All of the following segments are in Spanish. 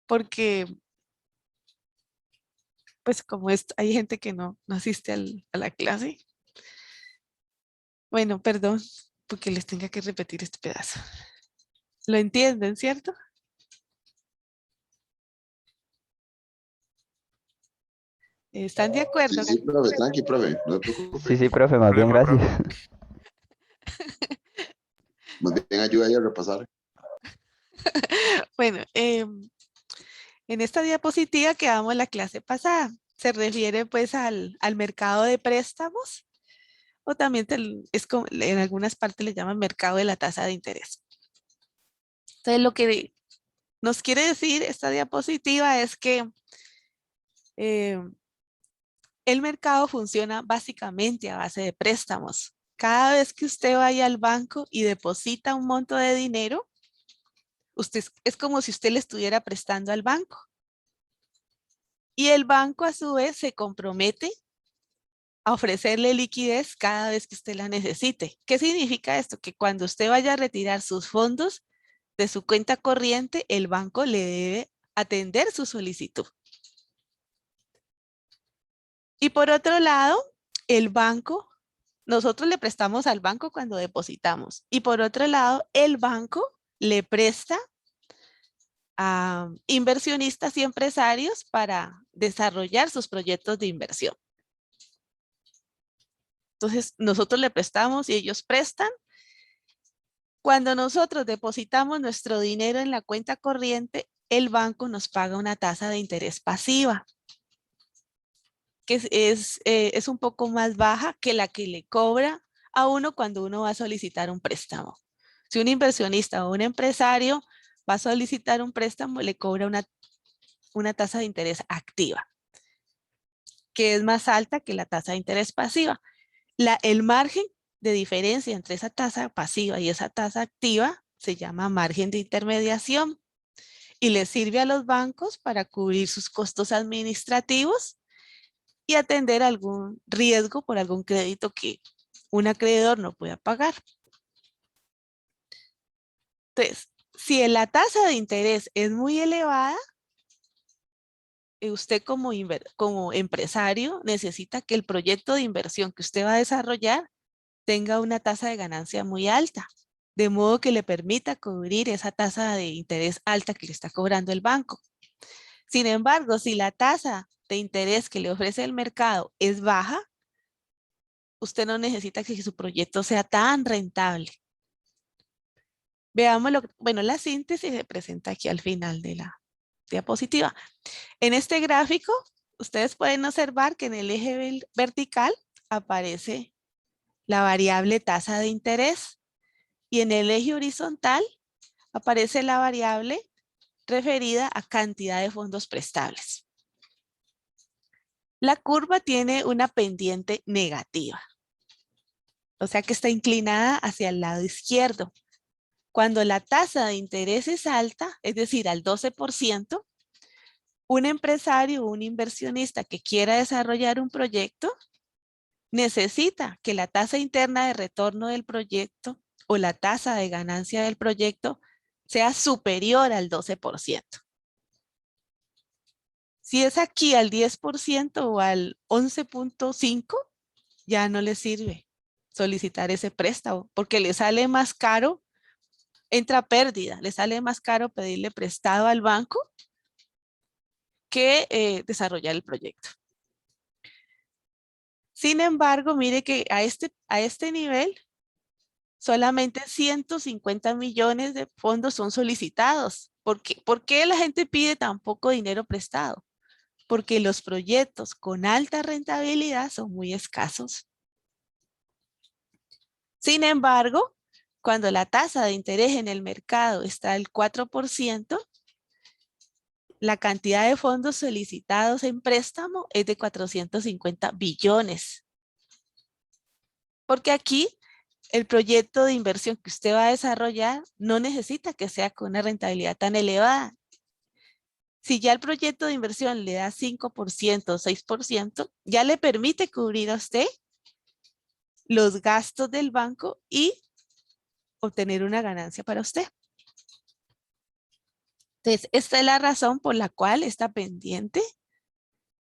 porque pues como hay gente que no asiste a la clase. Bueno, perdón, porque les tenga que repetir este pedazo. ¿Lo entienden, cierto? ¿Están de Sí, acuerdo? sí, profe, tranqui, profe, no se preocupe. Sí, sí, profe, más bien gracias. Más bien ayuda ahí a repasar. Bueno, en esta diapositiva que damos la clase pasada, se refiere pues al mercado de préstamos o también es como, en algunas partes le llaman mercado de la tasa de interés. Entonces lo que nos quiere decir esta diapositiva es que eh, el mercado funciona básicamente a base de préstamos. Cada vez que usted vaya al banco y deposita un monto de dinero, es como si usted le estuviera prestando al banco. Y el banco a su vez se compromete a ofrecerle liquidez cada vez que usted la necesite. ¿Qué significa esto? Que cuando usted vaya a retirar sus fondos de su cuenta corriente, el banco le debe atender su solicitud. Y por otro lado, el banco, nosotros le prestamos al banco cuando depositamos. Y por otro lado, el banco le presta a inversionistas y empresarios para desarrollar sus proyectos de inversión. Entonces, nosotros le prestamos y ellos prestan. Cuando nosotros depositamos nuestro dinero en la cuenta corriente, el banco nos paga una tasa de interés pasiva, que es un poco más baja que la que le cobra a uno cuando uno va a solicitar un préstamo. Si un inversionista o un empresario va a solicitar un préstamo, le cobra una tasa de interés activa, que es más alta que la tasa de interés pasiva. El margen de diferencia entre esa tasa pasiva y esa tasa activa se llama margen de intermediación y le sirve a los bancos para cubrir sus costos administrativos y atender algún riesgo por algún crédito que un acreedor no pueda pagar. Entonces, si la tasa de interés es muy elevada, usted como empresario necesita que el proyecto de inversión que usted va a desarrollar tenga una tasa de ganancia muy alta, de modo que le permita cubrir esa tasa de interés alta que le está cobrando el banco. Sin embargo, si la tasa de interés que le ofrece el mercado es baja, usted no necesita que su proyecto sea tan rentable. Veamos bueno, la síntesis se presenta aquí al final de la diapositiva. En este gráfico, ustedes pueden observar que en el eje vertical aparece la variable tasa de interés y en el eje horizontal aparece la variable referida a cantidad de fondos prestables. La curva tiene una pendiente negativa, o sea que está inclinada hacia el lado izquierdo. Cuando la tasa de interés es alta, es decir, al 12%, un empresario o un inversionista que quiera desarrollar un proyecto necesita que la tasa interna de retorno del proyecto o la tasa de ganancia del proyecto sea superior al 12%. Si es aquí al 10% o al 11.5%, ya no le sirve solicitar ese préstamo porque le sale más caro, entra pérdida, le sale más caro pedirle prestado al banco que desarrollar el proyecto. Sin embargo, mire que a este nivel solamente 150 millones de fondos son solicitados. ¿Por qué la gente pide tan poco dinero prestado? Porque los proyectos con alta rentabilidad son muy escasos. Sin embargo, cuando la tasa de interés en el mercado está al 4%, la cantidad de fondos solicitados en préstamo es de 450 billones. Porque aquí el proyecto de inversión que usted va a desarrollar no necesita que sea con una rentabilidad tan elevada. Si ya el proyecto de inversión le da 5% o 6%, ya le permite cubrir a usted los gastos del banco y obtener una ganancia para usted. Entonces, esta es la razón por la cual esta pendiente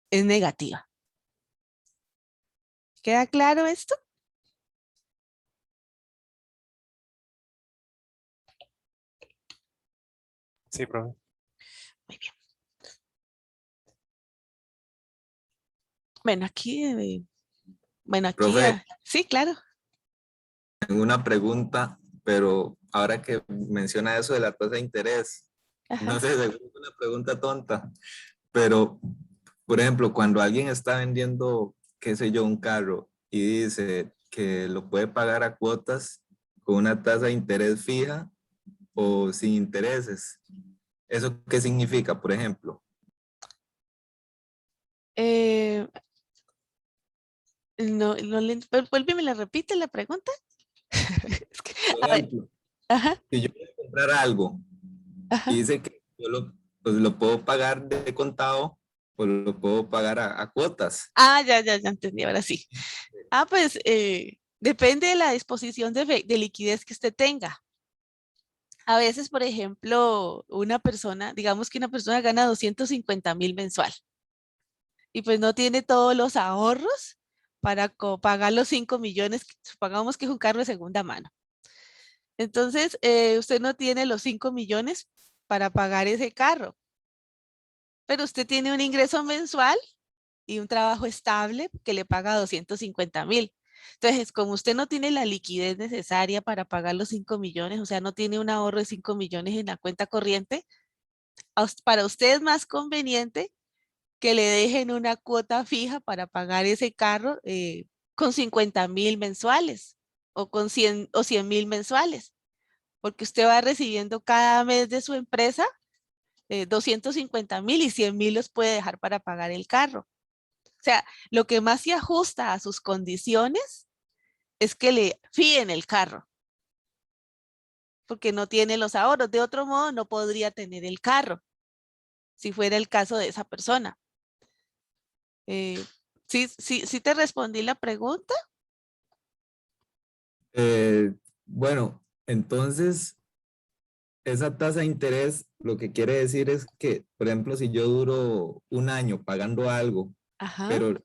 es negativa. ¿Queda claro esto? Sí, profe. Muy bien. Bueno, aquí, Profe, sí, claro. tengo una pregunta, pero ahora que menciona eso de la tasa de interés, Ajá. no sé, seguro es una pregunta tonta, pero, por ejemplo, cuando alguien está vendiendo, qué sé yo, un carro y dice que lo puede pagar a cuotas con una tasa de interés fija o sin intereses, ¿eso qué significa, por ejemplo? Eh, vuélveme, la repite la pregunta. Es que, Por a ver, ejemplo, ajá, si yo quiero comprar algo y ajá. dice que yo pues lo puedo pagar de contado o lo puedo pagar a cuotas. Ya entendí, ahora sí. Pues depende de la disposición de liquidez que usted tenga. A veces, por ejemplo, una persona, digamos que una persona gana 250,000 mensual y pues no tiene todos los ahorros para pagar los 5 millones, supongamos que es un carro de segunda mano. Entonces, usted no tiene los 5 millones para pagar ese carro, pero usted tiene un ingreso mensual y un trabajo estable que le paga 250,000. Entonces, como usted no tiene la liquidez necesaria para pagar los 5 millones, o sea, no tiene un ahorro de 5 millones en la cuenta corriente, para usted es más conveniente que le dejen una cuota fija para pagar ese carro con 50,000 mensuales o con 100,000 mensuales, porque usted va recibiendo cada mes de su empresa 250,000 y 100,000 los puede dejar para pagar el carro. O sea, lo que más se ajusta a sus condiciones es que le fíen el carro, porque no tiene los ahorros. De otro modo, no podría tener el carro, si fuera el caso de esa persona. Sí te respondí la pregunta. Bueno, entonces esa tasa de interés lo que quiere decir es que, por ejemplo, si yo duro un año pagando algo, Ajá, pero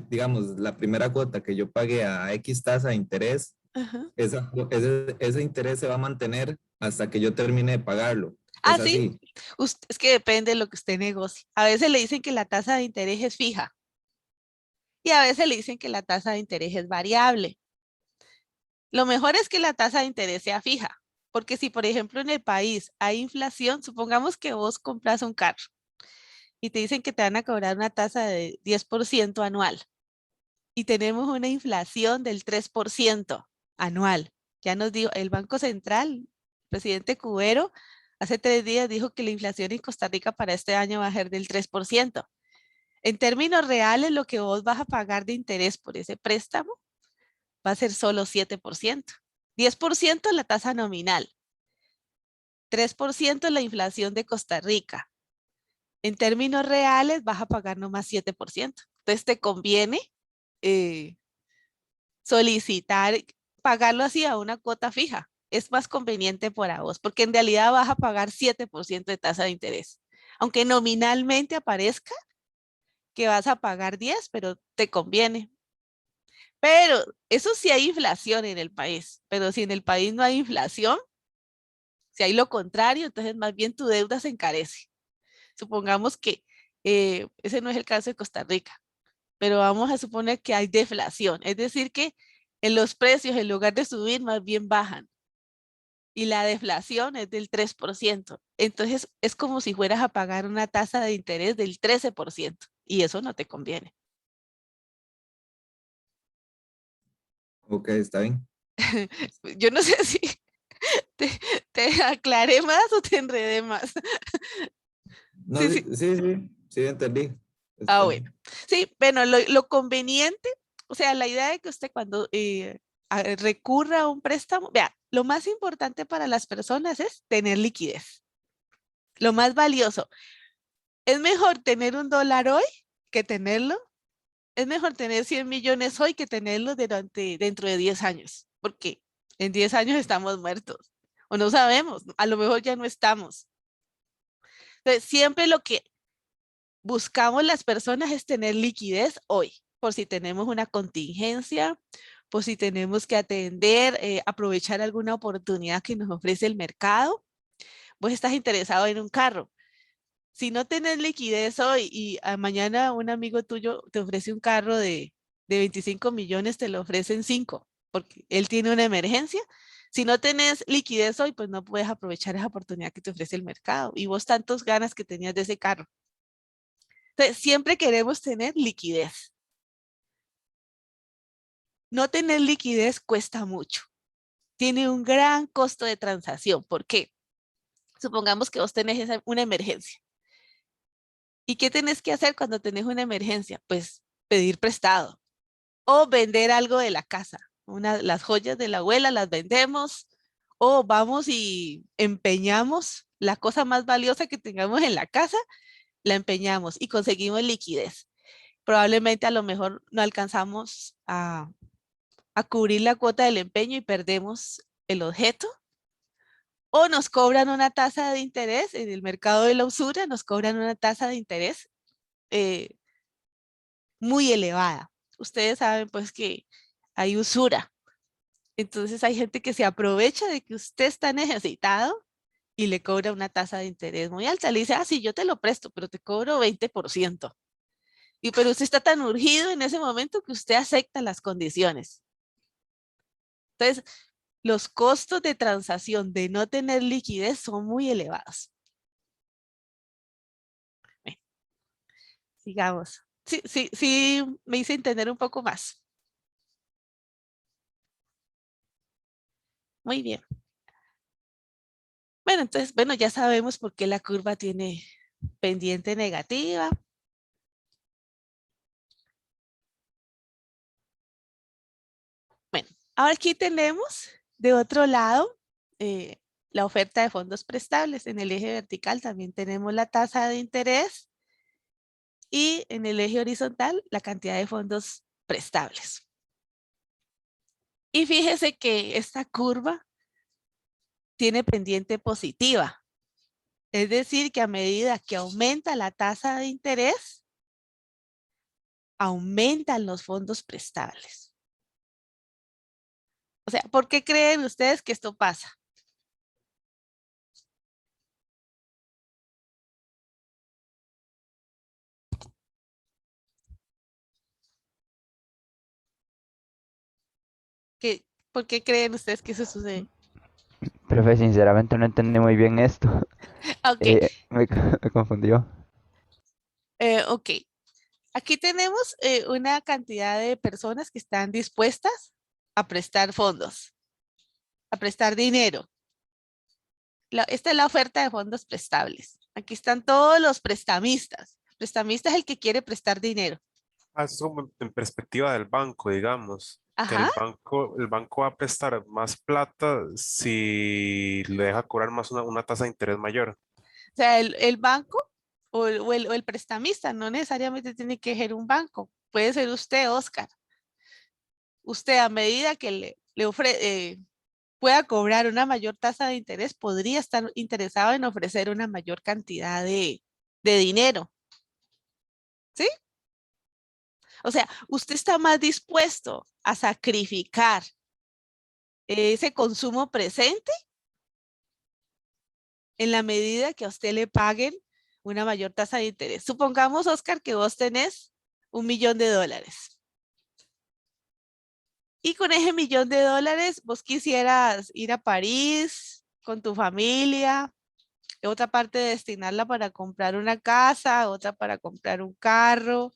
digamos, la primera cuota que yo pagué a X tasa de interés, ajá. ese interés se va a mantener hasta que yo termine de pagarlo. Es Sí, así. es que depende de lo que usted negocie. A veces le dicen que la tasa de interés es fija y a veces le dicen que la tasa de interés es variable. Lo mejor es que la tasa de interés sea fija, porque si, por ejemplo, en el país hay inflación, supongamos que vos compras un carro y te dicen que te van a cobrar una tasa de 10% anual y tenemos una inflación del 3% anual. Ya nos dijo el Banco Central, presidente Cubero, hace 3 días dijo que la inflación en Costa Rica para este año va a ser del 3%. En términos reales, lo que vos vas a pagar de interés por ese préstamo va a ser solo 7%. 10% la tasa nominal, 3% la inflación de Costa Rica. En términos reales vas a pagar nomás 7%. Entonces te conviene eh, solicitar, pagarlo así a una cuota fija. Es más conveniente para vos, porque en realidad vas a pagar 7% de tasa de interés. Aunque nominalmente aparezca que vas a pagar 10, pero te conviene. Pero eso sí hay inflación en el país, pero si en el país no hay inflación, si hay lo contrario, entonces más bien tu deuda se encarece. Supongamos que ese no es el caso de Costa Rica, pero vamos a suponer que hay deflación, es decir, que en los precios, en lugar de subir, más bien bajan. Y la deflación es del 3%. Entonces es como si fueras a pagar una tasa de interés del 13% y eso no te conviene. Ok, está bien. Yo no sé si te, te aclaré más o te enredé más. No, Sí, sí, sí. sí, sí, sí, entendí. Bueno. Sí, bueno, lo conveniente, o sea, la idea de que usted cuando recurra a un préstamo, vea, lo más importante para las personas es tener liquidez. Lo más valioso. Es mejor tener $1 hoy que tenerlo. Es mejor tener 100 millones hoy que tenerlo dentro de 10 años, porque en 10 años estamos muertos o no sabemos, a lo mejor ya no estamos. Entonces, siempre lo que buscamos las personas es tener liquidez hoy, por si tenemos una contingencia, por si tenemos que atender, aprovechar alguna oportunidad que nos ofrece el mercado. Vos estás interesado en un carro. Si no tenés liquidez hoy y mañana un amigo tuyo te ofrece un carro de 25 millones, te lo ofrecen 5, porque él tiene una emergencia. Si no tenés liquidez hoy, pues no puedes aprovechar esa oportunidad que te ofrece el mercado. Y vos tantos ganas que tenías de ese carro. Entonces, siempre queremos tener liquidez. No tener liquidez cuesta mucho. Tiene un gran costo de transacción. ¿Por qué? Supongamos que vos tenés una emergencia. ¿Y qué tenés que hacer cuando tenés una emergencia? Pues pedir prestado o vender algo de la casa. Las joyas de la abuela las vendemos o vamos y empeñamos la cosa más valiosa que tengamos en la casa, la empeñamos y conseguimos liquidez. Probablemente a lo mejor no alcanzamos a cubrir la cuota del empeño y perdemos el objeto. O nos cobran una tasa de interés en el mercado de la usura, nos cobran una tasa de interés eh, muy elevada. Ustedes saben pues que hay usura. Entonces hay gente que se aprovecha de que usted está necesitado y le cobra una tasa de interés muy alta. Le dice, ah, sí, yo te lo presto, pero te cobro 20%. Y pero usted está tan urgido en ese momento que usted acepta las condiciones. Entonces, los costos de transacción de no tener liquidez son muy elevados. Bien, sigamos. Sí, sí, sí, me hice entender un poco más. Muy bien. Bueno, entonces, bueno, ya sabemos por qué la curva tiene pendiente negativa. Bueno, ahora aquí tenemos de otro lado eh, la oferta de fondos prestables. En el eje vertical también tenemos la tasa de interés y en el eje horizontal la cantidad de fondos prestables. Y fíjese que esta curva tiene pendiente positiva. Es decir, que a medida que aumenta la tasa de interés, aumentan los fondos prestables. O sea, ¿por qué creen ustedes que esto pasa? ¿Por qué creen ustedes que eso sucede? Profe, sinceramente no entendí muy bien esto. Ok, Me confundió. ok. Aquí tenemos una cantidad de personas que están dispuestas a prestar fondos, a prestar dinero. Esta es la oferta de fondos prestables. Aquí están todos los prestamistas. Prestamista es el que quiere prestar dinero. Ah, eso es como en perspectiva del banco, digamos, que Ajá. el banco va a prestar más plata si le deja cobrar más una tasa de interés mayor. O sea, el banco o el prestamista no necesariamente tiene que ser un banco. Puede ser usted, Oscar. Usted a medida que pueda cobrar una mayor tasa de interés, podría estar interesado en ofrecer una mayor cantidad de dinero. ¿Sí? O sea, usted está más dispuesto a sacrificar ese consumo presente en la medida que a usted le paguen una mayor tasa de interés. Supongamos, Oscar, que vos tenés $1.000.000. Y con ese $1.000.000 vos quisieras ir a París con tu familia, otra parte destinarla para comprar una casa, otra para comprar un carro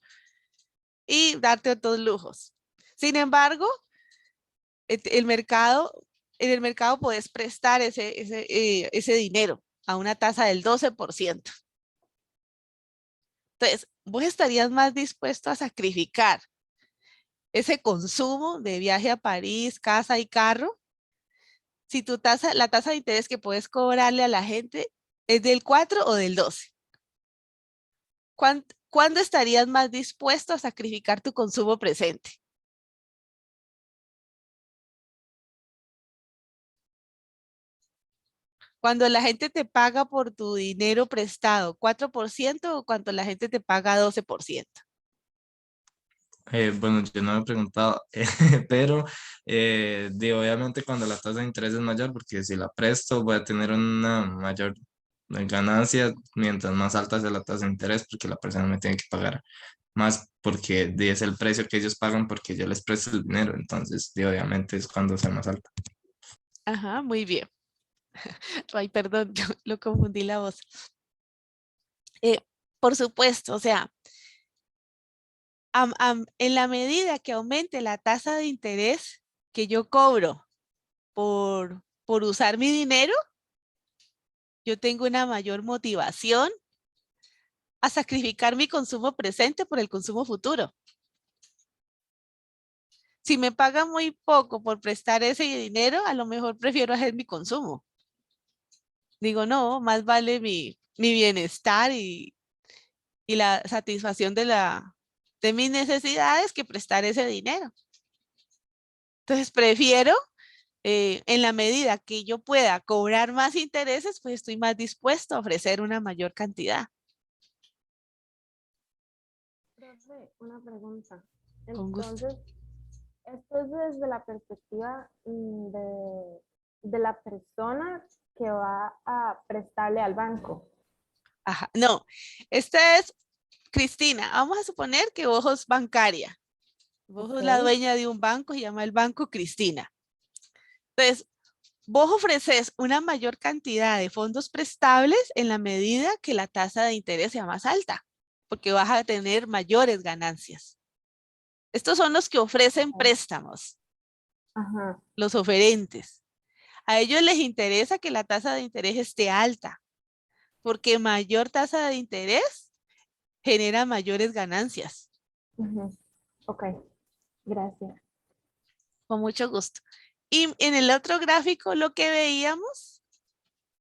y darte otros lujos. Sin embargo, en el mercado puedes prestar ese dinero a una tasa del 12%. Entonces, vos estarías más dispuesto a sacrificar ese consumo de viaje a París, casa y carro, si la tasa de interés que puedes cobrarle a la gente es del 4 o del 12. ¿Cuándo estarías más dispuesto a sacrificar tu consumo presente? Cuando la gente te paga por tu dinero prestado, ¿4% o cuando la gente te paga 12%? Bueno, yo no me he preguntado, pero obviamente cuando la tasa de interés es mayor, porque si la presto voy a tener una mayor ganancia mientras más alta sea la tasa de interés, porque la persona me tiene que pagar más porque es el precio que ellos pagan porque yo les presto el dinero, entonces obviamente es cuando sea más alta. Ajá, muy bien. Ay, perdón, yo lo confundí la voz. Por supuesto, o sea, en la medida que aumente la tasa de interés que yo cobro por usar mi dinero, yo tengo una mayor motivación a sacrificar mi consumo presente por el consumo futuro. Si me pagan muy poco por prestar ese dinero, a lo mejor prefiero hacer mi consumo. Digo, no, más vale mi bienestar y la satisfacción de mis necesidades que prestar ese dinero. Entonces prefiero, en la medida que yo pueda cobrar más intereses, pues estoy más dispuesto a ofrecer una mayor cantidad. Profe, una pregunta. Con gusto. Entonces, esto es desde la perspectiva de la persona que va a prestarle al banco. Ajá, no, esta es Cristina. Vamos a suponer que vos sos bancaria. Vos sos la Ok. dueña de un banco, se llama el Banco Cristina. Entonces, vos ofreces una mayor cantidad de fondos prestables en la medida que la tasa de interés sea más alta, porque vas a tener mayores ganancias. Estos son los que ofrecen préstamos, Ajá. los oferentes. A ellos les interesa que la tasa de interés esté alta, porque mayor tasa de interés genera mayores ganancias. Ujú. Ok, gracias. Con mucho gusto. Y en el otro gráfico lo que veíamos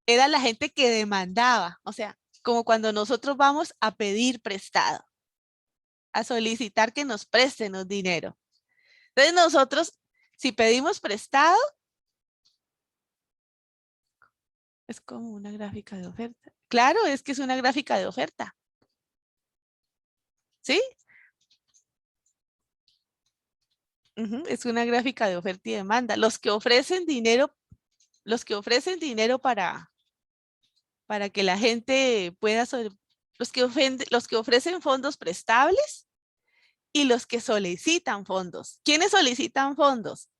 era la gente que demandaba, o sea, como cuando nosotros vamos a pedir prestado, a solicitar que nos presten un dinero. Entonces nosotros, si pedimos prestado, es como una gráfica de oferta. Claro, es que es una gráfica de oferta. ¿Sí? Es una gráfica de oferta y demanda. Los que ofrecen dinero para que la gente pueda, los que ofrecen fondos prestables y los que solicitan fondos. ¿Quiénes solicitan fondos?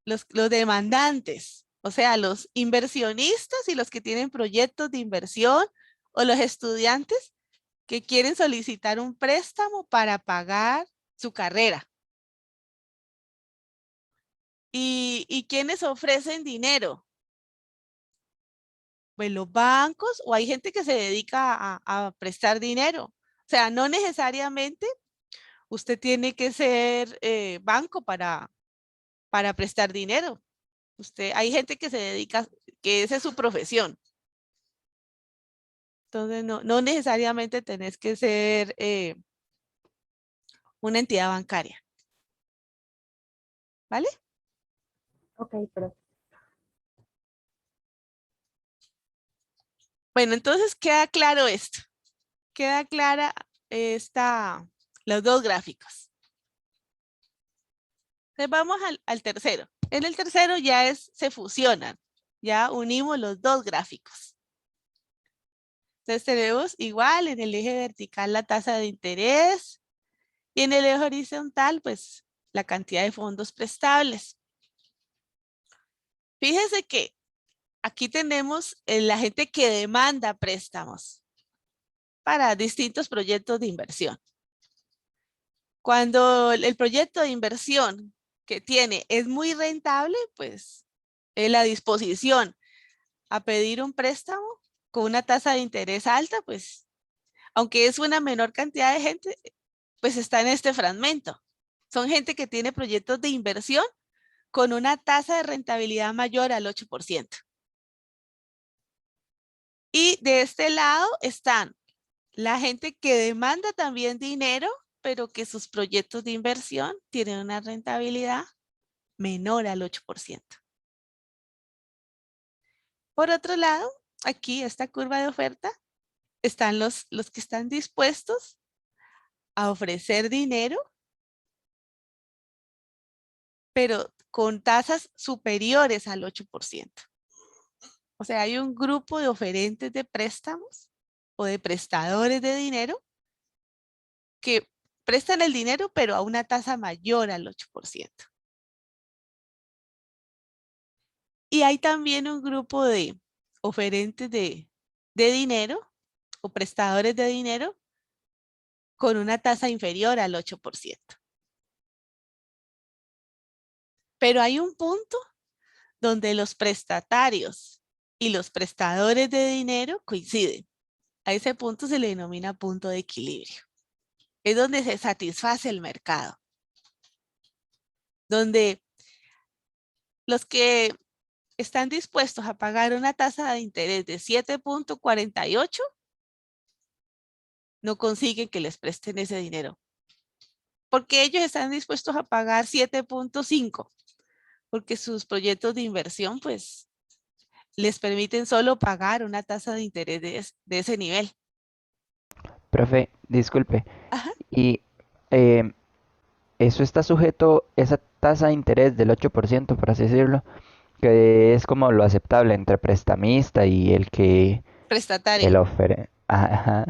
Los demandantes, o sea, los inversionistas y los que tienen proyectos de inversión o los estudiantes que quieren solicitar un préstamo para pagar su carrera. ¿Y quiénes ofrecen dinero? Pues los bancos o hay gente que se dedica a prestar dinero. O sea, no necesariamente usted tiene que ser banco para prestar dinero. Hay gente que se dedica, que esa es su profesión. Entonces, no necesariamente tenés que ser una entidad bancaria. ¿Vale? Ok, pero Bueno, entonces queda claro esto. Queda clara los dos gráficos. Entonces vamos al tercero. En el tercero ya se fusionan. Ya unimos los dos gráficos. Entonces tenemos igual en el eje vertical la tasa de interés y en el eje horizontal pues la cantidad de fondos prestables. Fíjese que aquí tenemos la gente que demanda préstamos para distintos proyectos de inversión. Cuando el proyecto de inversión que tiene es muy rentable, pues la disposición a pedir un préstamo con una tasa de interés alta, pues aunque es una menor cantidad de gente, pues está en este fragmento. Son gente que tiene proyectos de inversión con una tasa de rentabilidad mayor al 8%. Y de este lado están la gente que demanda también dinero, pero que sus proyectos de inversión tienen una rentabilidad menor al 8%. Por otro lado, aquí esta curva de oferta están los que están dispuestos a ofrecer dinero, pero con tasas superiores al 8%. O sea, hay un grupo de oferentes de préstamos o de prestadores de dinero que prestan el dinero, pero a una tasa mayor al 8%. Y hay también un grupo de oferentes de dinero o prestadores de dinero con una tasa inferior al 8%. Pero hay un punto donde los prestatarios y los prestadores de dinero coinciden. A ese punto se le denomina punto de equilibrio. Es donde se satisface el mercado. Donde los que están dispuestos a pagar una tasa de interés de 7.48 no consiguen que les presten ese dinero. Porque ellos están dispuestos a pagar 7.5, porque sus proyectos de inversión pues les permiten solo pagar una tasa de interés de ese nivel. Profe, disculpe. Ajá. Y eso está sujeto, esa tasa de interés del 8%, por así decirlo, que es como lo aceptable entre prestamista y el que el Prestatario. ofrece. Ajá.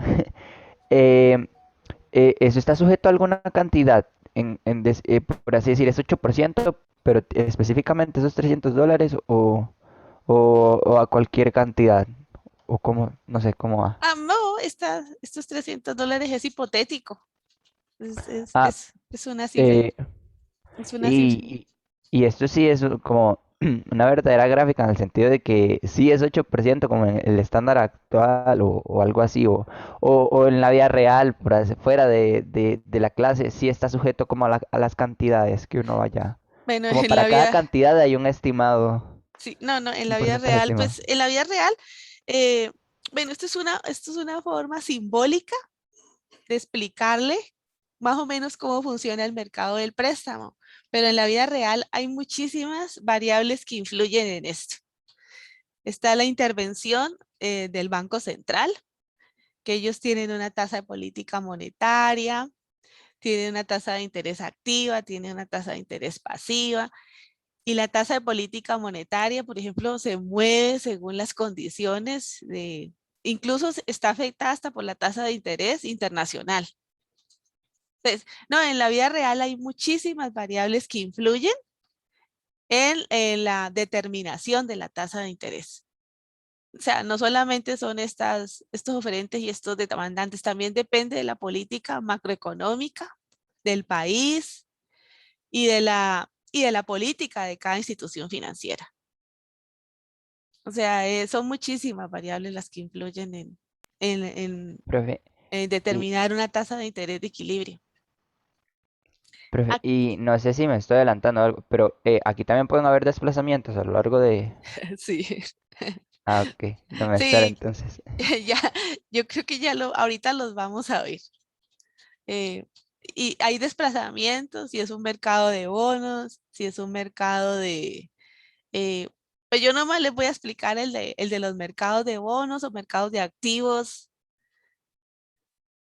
Eso está sujeto a alguna cantidad, por así decir, es 8%, pero específicamente esos $300 o a cualquier cantidad, o cómo, no sé cómo va. No, estos $300 es hipotético. Ah, Es una cifra. eh, Es una cifra. y, y esto sí es como una verdadera gráfica en el sentido de que sí es 8% como en el estándar actual o algo así, o en la vida real, fuera de la clase, sí está sujeto como a las cantidades que uno vaya. Bueno, Como en para la cada vida, cantidad hay un estimado, sí, no, en un la vida porcentaje real, estimado. pues en la vida real, eh, bueno, esto es una forma simbólica de explicarle más o menos cómo funciona el mercado del préstamo, pero en la vida real hay muchísimas variables que influyen en esto. Está la intervención del Banco Central, que ellos tienen una tasa de política monetaria, tienen una tasa de interés activa, tienen una tasa de interés pasiva, y la tasa de política monetaria, por ejemplo, se mueve según las condiciones incluso está afectada hasta por la tasa de interés internacional. Entonces, no, en la vida real hay muchísimas variables que influyen en la determinación de la tasa de interés. O sea, no solamente son estos oferentes y estos demandantes, también depende de la política macroeconómica del país y de la política de cada institución financiera. O sea, son muchísimas variables las que influyen en, en- Profe, en y, determinar una tasa de interés de equilibrio. profe, Ah, y no sé si me estoy adelantando algo, pero aquí también pueden haber desplazamientos a lo largo de... sí, Ah, ok, no me espera sí, entonces. ya, yo creo que ahorita los vamos a ver. Eh, y hay desplazamientos, si es un mercado de bonos, si es un mercado eh, pues yo nomás les voy a explicar el de los mercados de bonos o mercados de activos,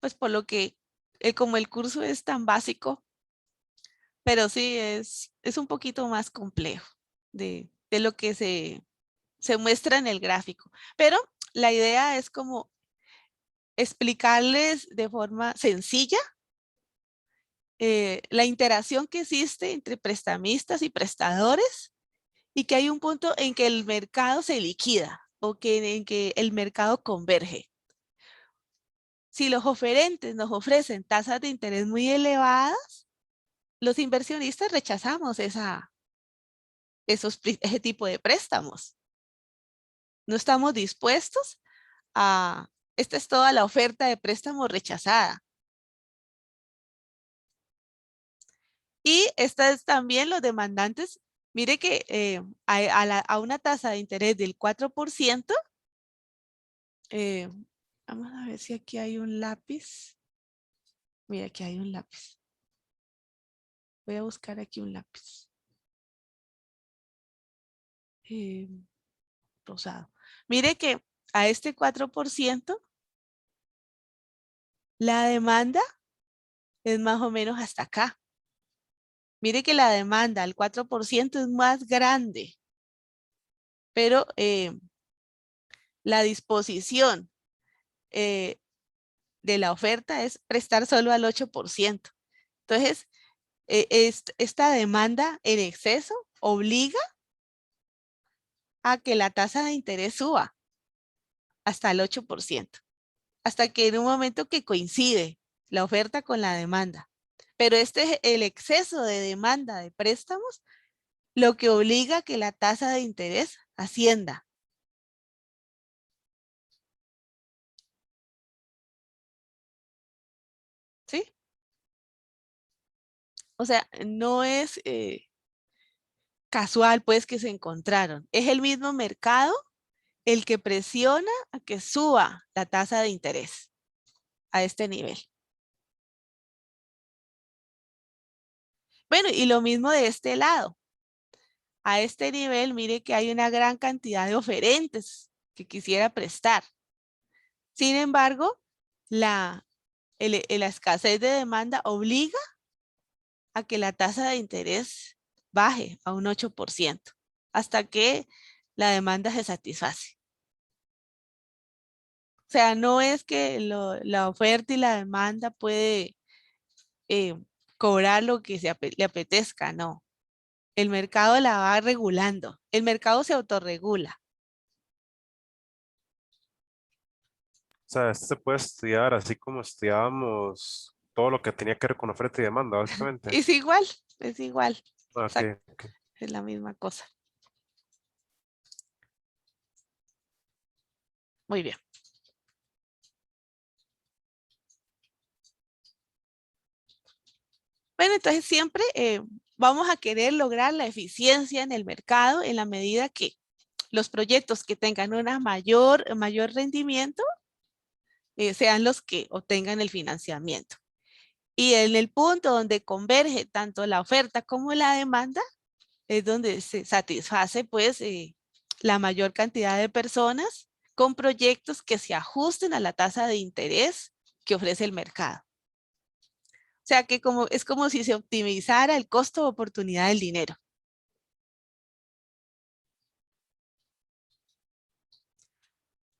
pues por lo que como el curso es tan básico, pero sí es un poquito más complejo de lo que se muestra en el gráfico. Pero la idea es como explicarles de forma sencilla la interacción que existe entre prestamistas y prestadores y que hay un punto en que el mercado se liquida o en que el mercado converge. Si los oferentes nos ofrecen tasas de interés muy elevadas, los inversionistas rechazamos ese tipo de préstamos. No estamos dispuestos a, esta es toda la oferta de préstamo rechazada. Y esta es también los demandantes. Mire que a una tasa de interés del 4%, eh, vamos a ver si aquí hay un lápiz. Mira, aquí hay un lápiz. Voy a buscar aquí un lápiz. Eh, Rosado. Mire que a este 4%, la demanda es más o menos hasta acá. Mire que la demanda al 4% es más grande, pero la disposición de la oferta es prestar solo al 8%. Entonces, esta demanda en exceso obliga a que la tasa de interés suba hasta el 8%, hasta que en un momento que coincide la oferta con la demanda. Pero este es el exceso de demanda de préstamos lo que obliga a que la tasa de interés ascienda. ¿Sí? O sea, no es casual pues que se encontraron. Es el mismo mercado el que presiona a que suba la tasa de interés a este nivel. Bueno, y lo mismo de este lado. A este nivel, mire que hay una gran cantidad de oferentes que quisiera prestar. Sin embargo, la escasez de demanda obliga a que la tasa de interés baje a un 8% hasta que la demanda se satisface. O sea, no es que la oferta y la demanda puede cobrar lo que le apetezca, no. El mercado la va regulando. El mercado se autorregula. O sea, esto se puede estudiar así como estudiábamos todo lo que tenía que ver con oferta y demanda, básicamente. Es igual, es igual. Ok, Exacto, ok. es la misma cosa. Muy bien. Bueno, entonces siempre vamos a querer lograr la eficiencia en el mercado en la medida que los proyectos que tengan un mayor rendimiento sean los que obtengan el financiamiento. Y en el punto donde converge tanto la oferta como la demanda, es donde se satisface pues la mayor cantidad de personas con proyectos que se ajusten a la tasa de interés que ofrece el mercado. O sea que es como si se optimizara el costo de oportunidad del dinero.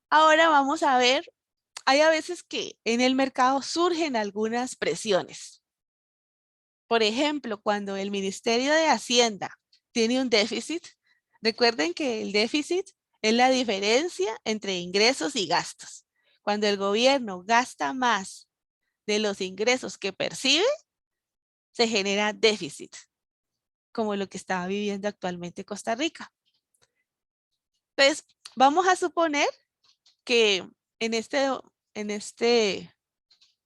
Ahora vamos a ver, hay a veces que en el mercado surgen algunas presiones. Por ejemplo, cuando el Ministerio de Hacienda tiene un déficit, recuerden que el déficit es la diferencia entre ingresos y gastos. Cuando el gobierno gasta más de los ingresos que percibe, se genera déficit, como lo que está viviendo actualmente Costa Rica. Entonces, vamos a suponer que en este,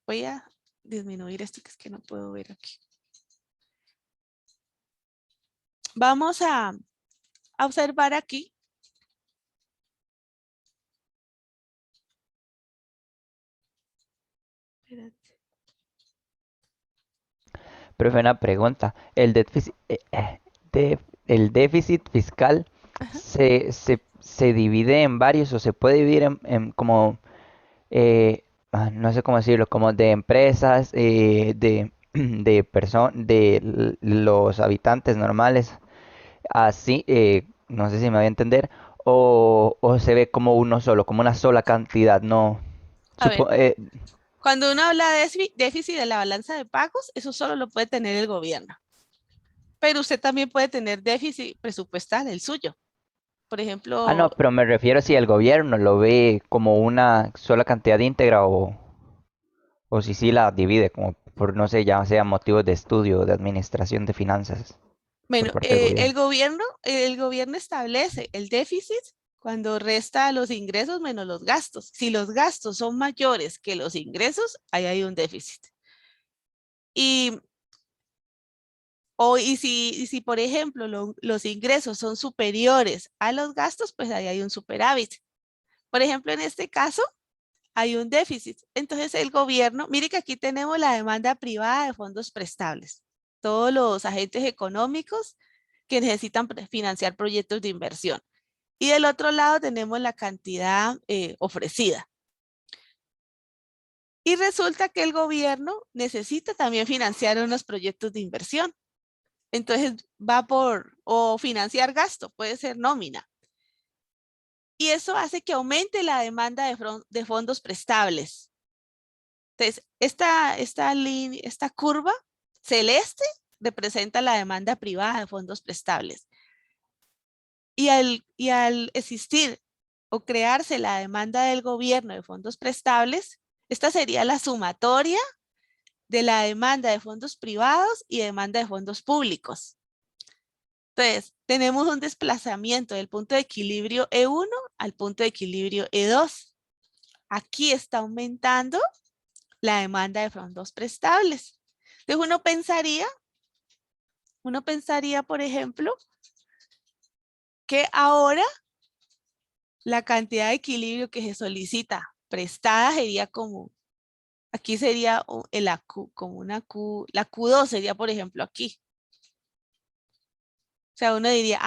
voy a disminuir esto que es que no puedo ver aquí. Vamos a observar aquí. Espérate. Profe, una pregunta. El déficit fiscal Ajá. se divide en varios o se puede dividir en como, eh, no sé cómo decirlo, como de empresas, de los habitantes normales, así, no sé si me voy a entender, o se ve como uno solo, como una sola cantidad, no. A ver, Supo- eh, cuando uno habla de déficit de la balanza de pagos, eso solo lo puede tener el gobierno. Pero usted también puede tener déficit presupuestal, el suyo. Por no, ejemplo, pero me refiero si el gobierno lo ve como una sola cantidad íntegra o si sí la divide, como por, no sé, ya sea motivos de estudio, de administración de finanzas por bueno, parte del gobierno. el gobierno establece el déficit cuando resta los ingresos menos los gastos. Si los gastos son mayores que los ingresos, ahí hay un déficit. Y si, por ejemplo, los ingresos son superiores a los gastos, pues ahí hay un superávit. Por ejemplo, en este caso, hay un déficit. Entonces, el gobierno, mire que aquí tenemos la demanda privada de fondos prestables. Todos los agentes económicos que necesitan financiar proyectos de inversión. Y del otro lado tenemos la cantidad ofrecida. Y resulta que el gobierno necesita también financiar unos proyectos de inversión. Entonces va o financiar gasto, puede ser nómina. Y eso hace que aumente la demanda de fondos prestables. Entonces, esta curva celeste representa la demanda privada de fondos prestables. Y al existir o crearse la demanda del gobierno de fondos prestables, esta sería la sumatoria de la demanda de fondos privados y demanda de fondos públicos. Entonces, tenemos un desplazamiento del punto de equilibrio E1 al punto de equilibrio E2. Aquí está aumentando la demanda de fondos prestables. Entonces, uno pensaría, por ejemplo, que ahora la cantidad de equilibrio que se solicita prestada sería como, aquí sería la Q2 sería, por ejemplo, aquí. O sea, uno diría,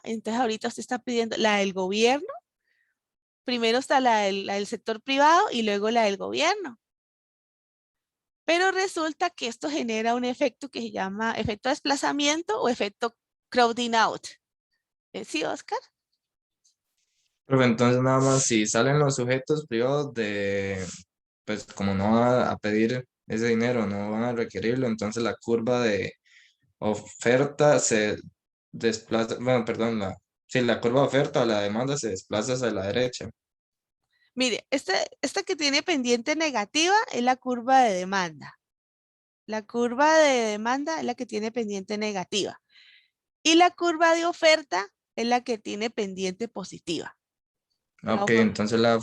entonces ahorita usted está pidiendo la del gobierno. Primero está la del sector privado y luego la del gobierno. Pero resulta que esto genera un efecto que se llama efecto de desplazamiento o efecto crowding out. ¿Sí, Oscar? Pero entonces nada más si salen los sujetos privados pues como no van a pedir ese dinero, no van a requerirlo, entonces la curva de oferta se desplaza, bueno, perdón, la curva de oferta o la demanda se desplaza hacia la derecha. Mire, esta que tiene pendiente negativa es la curva de demanda. La curva de demanda es la que tiene pendiente negativa. Y la curva de oferta es la que tiene pendiente positiva. Ok, entonces la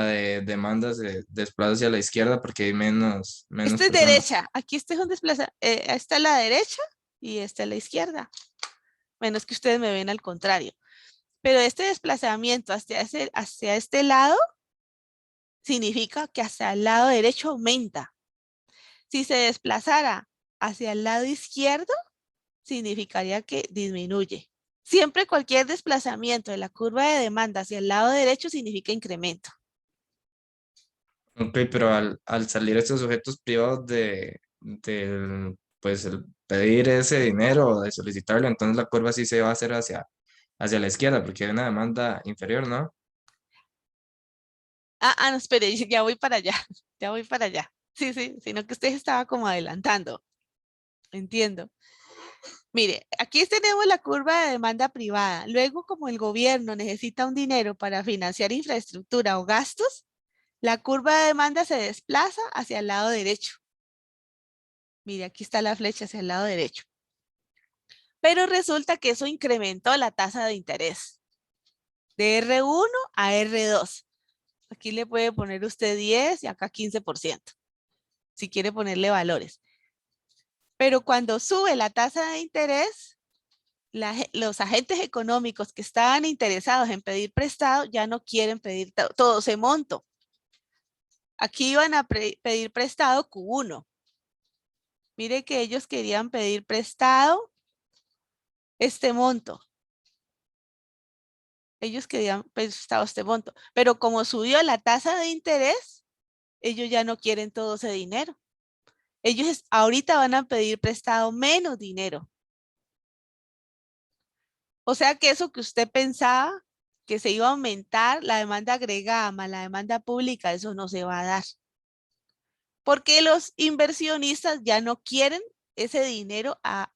de demanda se desplaza hacia la izquierda porque hay menos Esta es personas. derecha. Aquí este es un desplazamiento. Esta es la derecha y esta es la izquierda. Menos que ustedes me ven al contrario. Pero este desplazamiento hacia este lado significa que hacia el lado derecho aumenta. Si se desplazara hacia el lado izquierdo, significaría que disminuye. Siempre cualquier desplazamiento de la curva de demanda hacia el lado derecho significa incremento. Ok, pero al salir estos sujetos privados pues el pedir ese dinero o de solicitarlo, entonces la curva sí se va a hacer hacia la izquierda porque hay una demanda inferior, ¿no? No, espere, ya voy para allá, ya voy para allá. Sí, sino que usted estaba como adelantando. Entiendo. Mire, aquí tenemos la curva de demanda privada. Luego, como el gobierno necesita un dinero para financiar infraestructura o gastos, la curva de demanda se desplaza hacia el lado derecho. Mire, aquí está la flecha hacia el lado derecho. Pero resulta que eso incrementó la tasa de interés de R1 a R2. Aquí le puede poner usted 10 y acá 15%, si quiere ponerle valores. Pero cuando sube la tasa de interés, los agentes económicos que estaban interesados en pedir prestado ya no quieren pedir todo ese monto. Aquí iban a pedir prestado Q1. Mire que ellos querían pedir prestado este monto. Ellos querían prestado este monto. Pero como subió la tasa de interés, ellos ya no quieren todo ese dinero. Ellos ahorita van a pedir prestado menos dinero. O sea que eso que usted pensaba que se iba a aumentar, la demanda agregada más la demanda pública, eso no se va a dar. Porque los inversionistas ya no quieren ese dinero a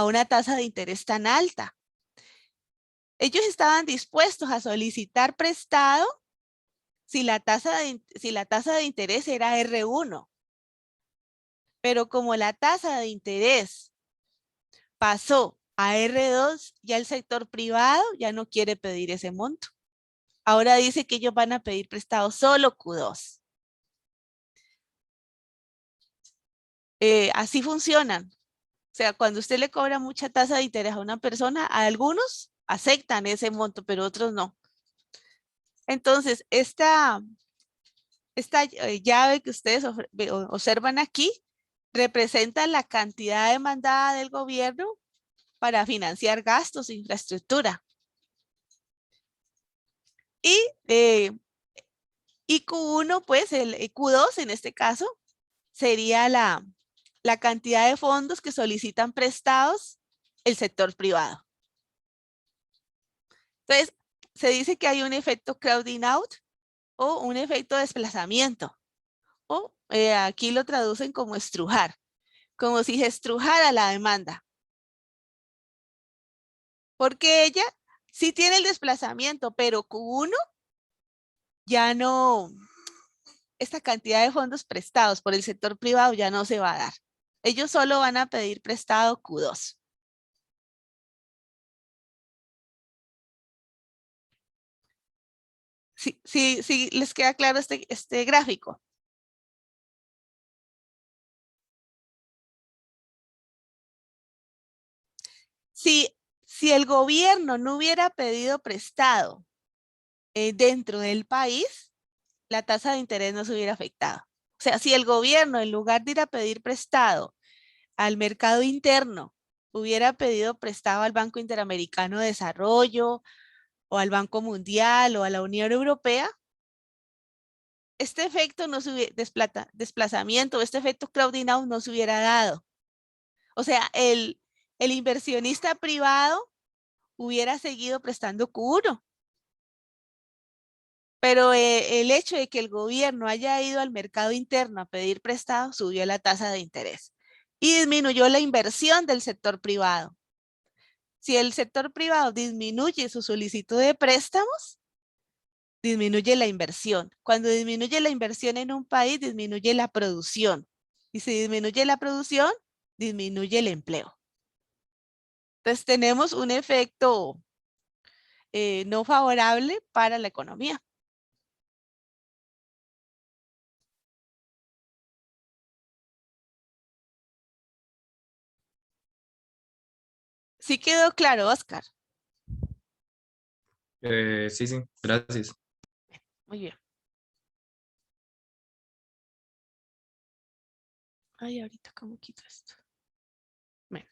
una tasa de interés tan alta. Ellos estaban dispuestos a solicitar prestado si la tasa de interés era R1. Pero como la tasa de interés pasó a R2, ya el sector privado ya no quiere pedir ese monto. Ahora dice que ellos van a pedir prestado solo Q2. Así funcionan. O sea, cuando usted le cobra mucha tasa de interés a una persona, a algunos aceptan ese monto, pero otros no. Entonces, esta llave que ustedes observan aquí representa la cantidad demandada del gobierno para financiar gastos de infraestructura. Y Q1, pues el Q2 en este caso, sería la cantidad de fondos que solicitan prestados el sector privado. Entonces, se dice que hay un efecto crowding out o un efecto desplazamiento. O aquí lo traducen como estrujar, como si se estrujara la demanda. Porque ella sí tiene el desplazamiento, pero Q1 ya no, esta cantidad de fondos prestados por el sector privado ya no se va a dar. Ellos solo van a pedir prestado Q2. Sí, les queda claro este gráfico. Si el gobierno no hubiera pedido prestado dentro del país, la tasa de interés no se hubiera afectado. O sea, si el gobierno, en lugar de ir a pedir prestado al mercado interno, hubiera pedido prestado al Banco Interamericano de Desarrollo o al Banco Mundial o a la Unión Europea, este efecto no se hubiera, desplazamiento, este efecto crowding out no se hubiera dado. O sea, el inversionista privado hubiera seguido prestando Q1. Pero el hecho de que el gobierno haya ido al mercado interno a pedir prestado subió la tasa de interés y disminuyó la inversión del sector privado. Si el sector privado disminuye su solicitud de préstamos, disminuye la inversión. Cuando disminuye la inversión en un país, disminuye la producción. Y si disminuye la producción, disminuye el empleo. Entonces tenemos un efecto no favorable para la economía. ¿Sí quedó claro, Oscar? Sí, gracias. Muy bien. Ay, ahorita cómo quito esto. Bueno.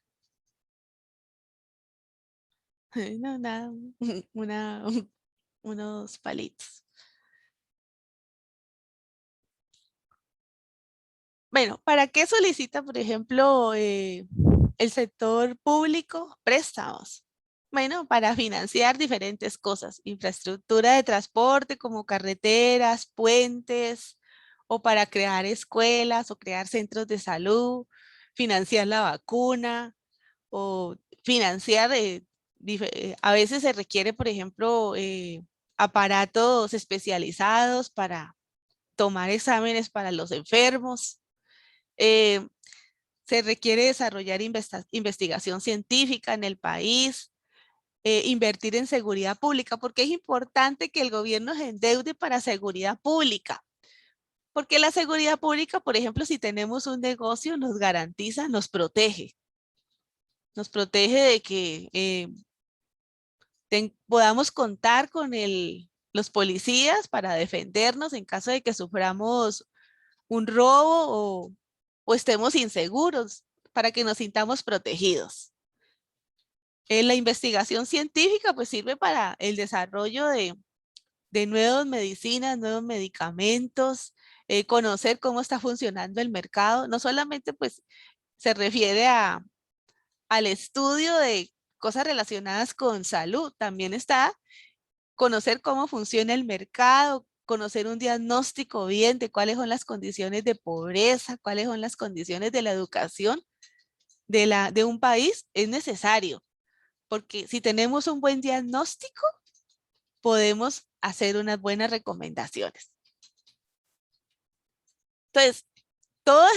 No, nada, unos palitos. Bueno, ¿para qué solicita, por ejemplo, el sector público préstamos? Bueno, para financiar diferentes cosas, infraestructura de transporte como carreteras, puentes, o para crear escuelas o crear centros de salud, financiar la vacuna o financiar, a veces se requiere, por ejemplo, aparatos especializados para tomar exámenes para los enfermos. Eh, Se requiere desarrollar investigación científica en el país, invertir en seguridad pública, porque es importante que el gobierno se endeude para seguridad pública. Porque la seguridad pública, por ejemplo, si tenemos un negocio, nos garantiza, nos protege. Nos protege de que podamos contar con los policías para defendernos en caso de que suframos un robo o estemos inseguros, para que nos sintamos protegidos. La investigación científica pues sirve para el desarrollo de nuevas medicinas, nuevos medicamentos, conocer cómo está funcionando el mercado. No solamente pues se refiere al estudio de cosas relacionadas con salud, también está conocer cómo funciona el mercado, conocer un diagnóstico bien de cuáles son las condiciones de pobreza, cuáles son las condiciones de la educación de un país, es necesario, porque si tenemos un buen diagnóstico, podemos hacer unas buenas recomendaciones. Entonces, todas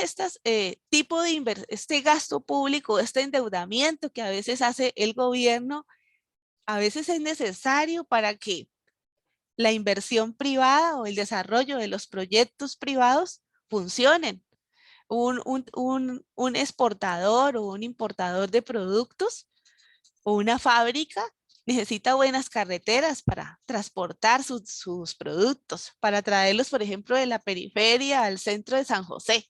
estas tipos de este gasto público, este endeudamiento que a veces hace el gobierno, a veces es necesario para que la inversión privada o el desarrollo de los proyectos privados funcionen. Un exportador o un importador de productos o una fábrica necesita buenas carreteras para transportar sus productos, para traerlos, por ejemplo, de la periferia al centro de San José.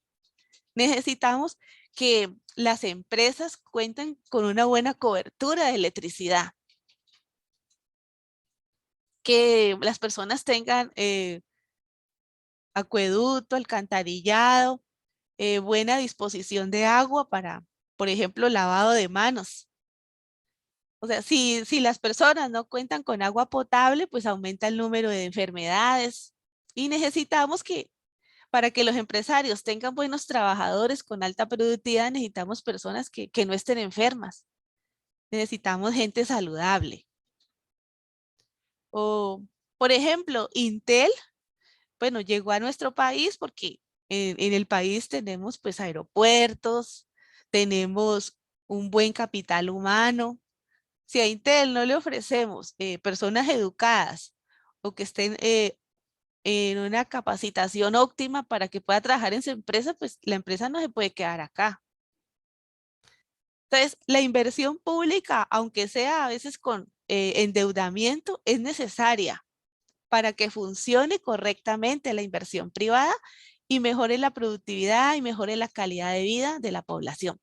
Necesitamos que las empresas cuenten con una buena cobertura de electricidad. que las personas tengan acueducto, alcantarillado, buena disposición de agua para, por ejemplo, lavado de manos. O sea, si las personas no cuentan con agua potable, pues aumenta el número de enfermedades. Y necesitamos que, para que los empresarios tengan buenos trabajadores con alta productividad, necesitamos personas que no estén enfermas. Necesitamos gente saludable. O, por ejemplo, Intel, bueno, llegó a nuestro país porque en el país tenemos pues aeropuertos, tenemos un buen capital humano. Si a Intel no le ofrecemos personas educadas o que estén en una capacitación óptima para que pueda trabajar en su empresa, pues la empresa no se puede quedar acá. Entonces, la inversión pública, aunque sea a veces con endeudamiento, es necesaria para que funcione correctamente la inversión privada y mejore la productividad y mejore la calidad de vida de la población.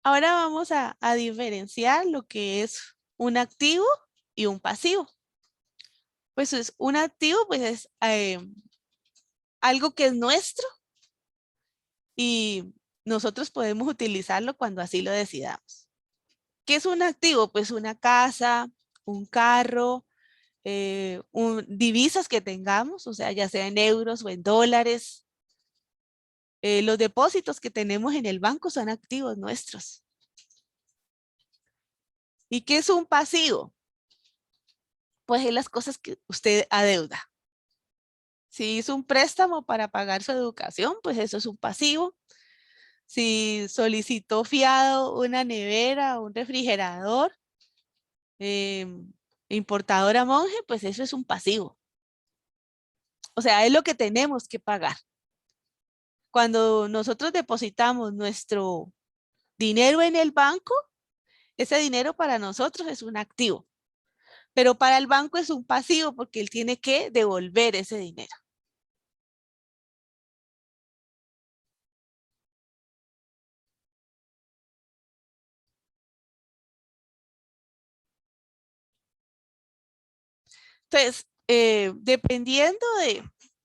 Ahora vamos a diferenciar lo que es un activo y un pasivo. Pues es un activo, pues es algo que es nuestro y nosotros podemos utilizarlo cuando así lo decidamos. ¿Qué es un activo? Pues una casa, un carro, divisas que tengamos, o sea, ya sea en euros o en dólares. Los depósitos que tenemos en el banco son activos nuestros. ¿Y qué es un pasivo? Pues es las cosas que usted adeuda. Si hizo un préstamo para pagar su educación, pues eso es un pasivo. Si solicitó fiado una nevera o un refrigerador, importadora monje, pues eso es un pasivo. O sea, es lo que tenemos que pagar. Cuando nosotros depositamos nuestro dinero en el banco, ese dinero para nosotros es un activo, pero para el banco es un pasivo porque él tiene que devolver ese dinero. Entonces, dependiendo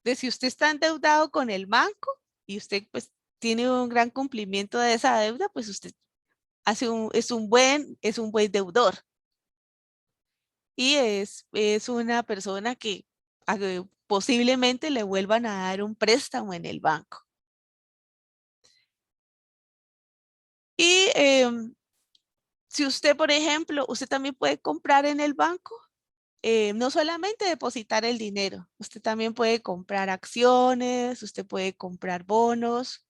de si usted está endeudado con el banco y usted pues tiene un gran cumplimiento de esa deuda, pues usted es un buen deudor. Y es una persona que posiblemente le vuelvan a dar un préstamo en el banco. Y si usted, por ejemplo, usted también puede comprar en el banco, no solamente depositar el dinero, usted también puede comprar acciones, usted puede comprar bonos,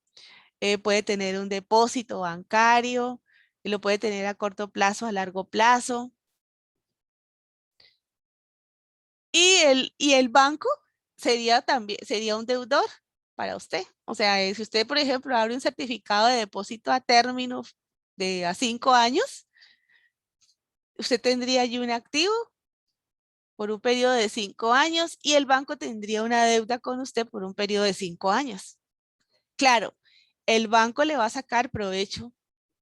puede tener un depósito bancario, y lo puede tener a corto plazo, a largo plazo. Y el banco sería un deudor para usted. O sea, si usted, por ejemplo, abre un certificado de depósito a término a 5 años, usted tendría allí un activo por un periodo de 5 años y el banco tendría una deuda con usted por un periodo de 5 años. Claro, el banco le va a sacar provecho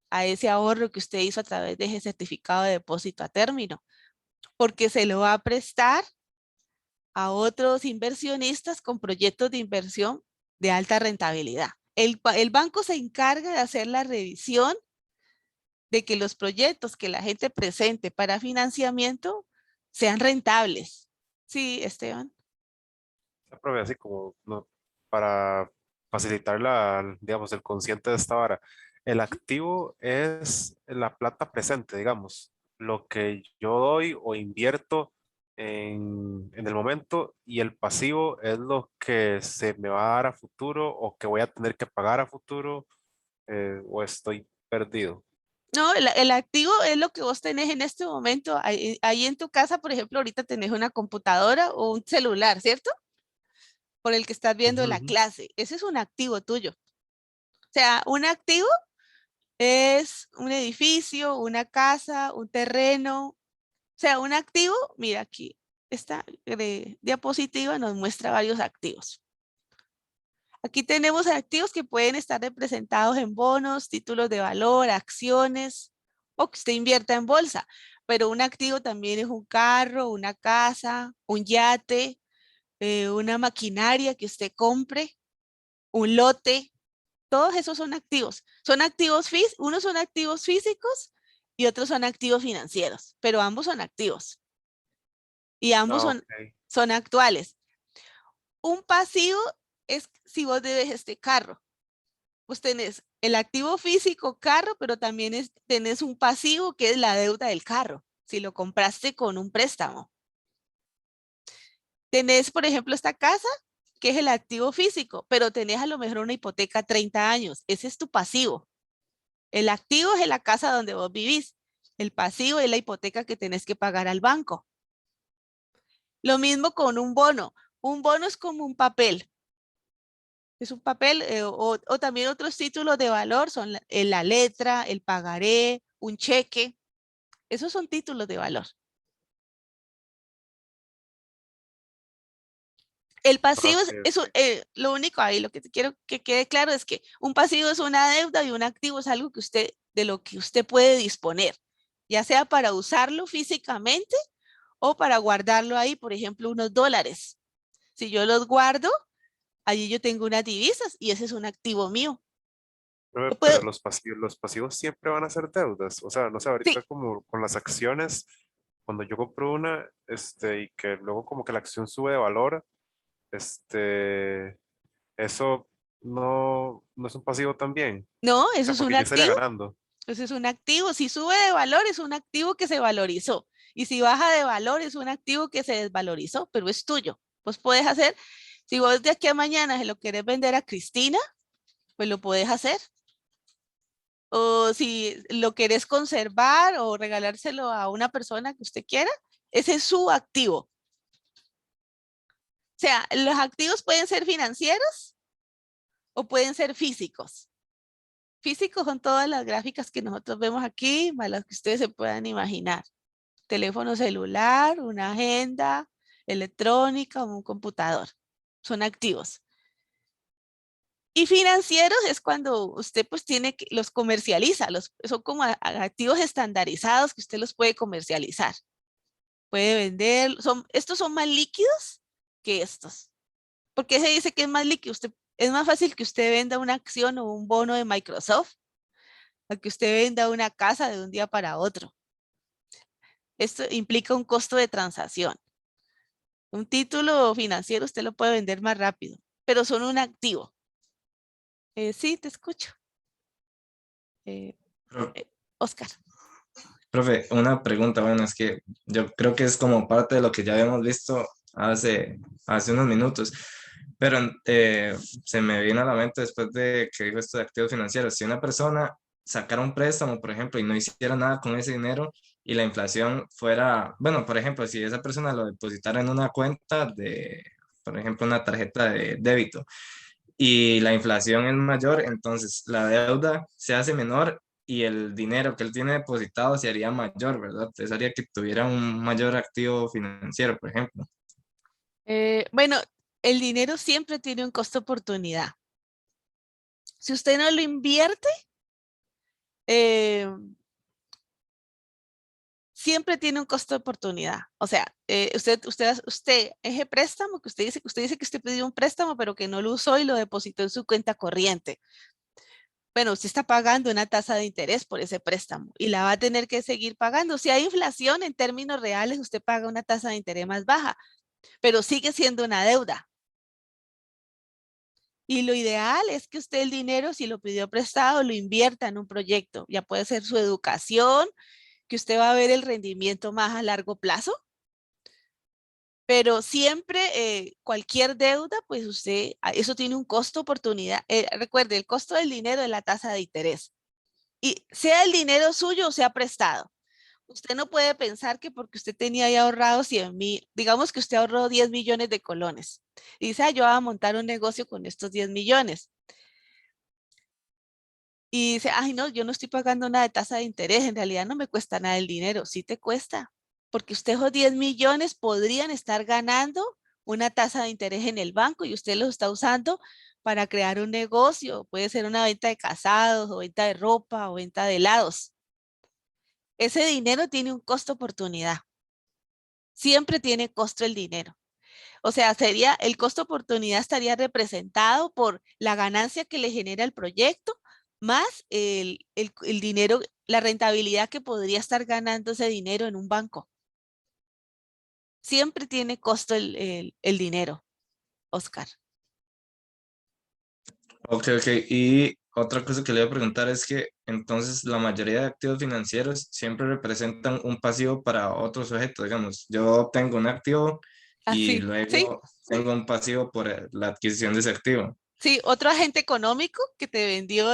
a ese ahorro que usted hizo a través de ese certificado de depósito a término, porque se lo va a prestar a otros inversionistas con proyectos de inversión de alta rentabilidad. El banco se encarga de hacer la revisión de que los proyectos que la gente presente para financiamiento sean rentables. Sí, Esteban. Profe, así como para facilitar digamos, el consciente de esta vara. El activo es la plata presente, digamos, lo que yo doy o invierto en el momento, y el pasivo es lo que se me va a dar a futuro o que voy a tener que pagar a futuro, o estoy perdido. No, el activo es lo que vos tenés en este momento. Ahí en tu casa, por ejemplo, ahorita tenés una computadora o un celular, ¿cierto? Por el que estás viendo Ujú, la ujú. clase. Ese es un activo tuyo. O sea, un activo es un edificio, una casa, un terreno. O sea, un activo, mira aquí, esta diapositiva nos muestra varios activos. Aquí tenemos activos que pueden estar representados en bonos, títulos de valor, acciones o que usted invierta en bolsa. Pero un activo también es un carro, una casa, un yate, una maquinaria que usted compre, un lote. Todos esos son activos. Son activos unos son activos físicos y otros son activos financieros, pero ambos son activos y ambos Ah, son, ok. son actuales. Un pasivo es si vos debes este carro. Pues tenés el activo físico carro, pero también tenés un pasivo que es la deuda del carro, si lo compraste con un préstamo. Tenés, por ejemplo, esta casa, que es el activo físico, pero tenés a lo mejor una hipoteca a 30 años. Ese es tu pasivo. El activo es la casa donde vos vivís. El pasivo es la hipoteca que tenés que pagar al banco. Lo mismo con un bono. Un bono es como un papel. Es un papel o también otros títulos de valor son la letra, el pagaré, un cheque. Esos son títulos de valor. El pasivo Ok, ok. lo único ahí, lo que quiero que quede claro es que un pasivo es una deuda y un activo es algo que de lo que usted puede disponer, ya sea para usarlo físicamente o para guardarlo ahí, por ejemplo, unos dólares. Si yo los guardo, allí yo tengo unas divisas y ese es un activo mío. Yo puedo, Pero los pasivos siempre van a ser deudas. O sea, no sé, ahorita sí, como con las acciones, cuando yo compro una, y que luego como que la acción sube de valor, eso no es un pasivo también. no, O eso sea, es un porque yo estaría activo. ganando. Eso es un activo. Si sube de valor, es un activo que se valorizó. Y si baja de valor, es un activo que se desvalorizó, pero es tuyo. Pues puedes hacer, si vos de aquí a mañana se lo querés vender a Cristina, pues lo puedes hacer. O si lo querés conservar o regalárselo a una persona que usted quiera, ese es su activo. O sea, los activos pueden ser financieros o pueden ser físicos. Físicos son todas las gráficas que nosotros vemos aquí, más las que ustedes se puedan imaginar. Teléfono celular, una agenda electrónica o un computador. Son activos. Y financieros es cuando usted pues tiene que los comercializa, son como activos estandarizados que usted los puede comercializar. Puede vender, estos son más líquidos que estos. ¿Por qué se dice que es más líquido? Es más fácil que usted venda una acción o un bono de Microsoft a que usted venda una casa de un día para otro. Esto implica un costo de transacción. Un título financiero usted lo puede vender más rápido, pero son un activo. Sí, te escucho. Eh, Pro- Oscar. Profe, una pregunta, bueno, es que yo creo que es como parte de lo que ya habíamos visto hace unos minutos, pero se me vino a la mente después de que dijo esto de activos financieros. Si una persona sacara un préstamo, por ejemplo, y no hiciera nada con ese dinero y la inflación fuera, bueno, por ejemplo, si esa persona lo depositara en una cuenta de, por ejemplo, una tarjeta de débito y la inflación es mayor, entonces la deuda se hace menor y el dinero que él tiene depositado se haría mayor, ¿verdad? Entonces haría que tuviera un mayor activo financiero, por ejemplo. Bueno, el dinero siempre tiene un costo oportunidad. Si usted no lo invierte, eh, siempre tiene un costo de oportunidad. O sea, usted, ese préstamo que usted dice que usted pidió un préstamo, pero que no lo usó y lo depositó en su cuenta corriente. Bueno, usted está pagando una tasa de interés por ese préstamo y la va a tener que seguir pagando. Si hay inflación en términos reales, usted paga una tasa de interés más baja, pero sigue siendo una deuda. Y lo ideal es que usted el dinero, si lo pidió prestado, lo invierta en un proyecto. Ya puede ser su educación, que usted va a ver el rendimiento más a largo plazo. Pero siempre cualquier deuda, pues eso tiene un costo oportunidad. Recuerde, el costo del dinero es la tasa de interés. Y sea el dinero suyo o sea prestado. Usted no puede pensar que porque usted tenía ahí ahorrado 100.000, digamos que usted ahorró 10 millones de colones. Y dice, yo voy a montar un negocio con estos 10 millones. Y dice, ay, no, yo no estoy pagando nada de tasa de interés. En realidad no me cuesta nada el dinero. Sí te cuesta. Porque usted esos 10 millones podrían estar ganando una tasa de interés en el banco y usted los está usando para crear un negocio. Puede ser una venta de casados, o venta de ropa, o venta de helados. Ese dinero tiene un costo oportunidad. Siempre tiene costo el dinero. O sea, el costo oportunidad estaría representado por la ganancia que le genera el proyecto, más el dinero, la rentabilidad que podría estar ganando ese dinero en un banco. Siempre tiene costo el dinero, Oscar. Ok, ok. Y otra cosa que le iba a preguntar es que entonces la mayoría de activos financieros siempre representan un pasivo para otro sujeto. Digamos, yo tengo un activo y Así, sí, luego sí. tengo un pasivo por la adquisición de ese activo. Sí, otro agente económico que te vendió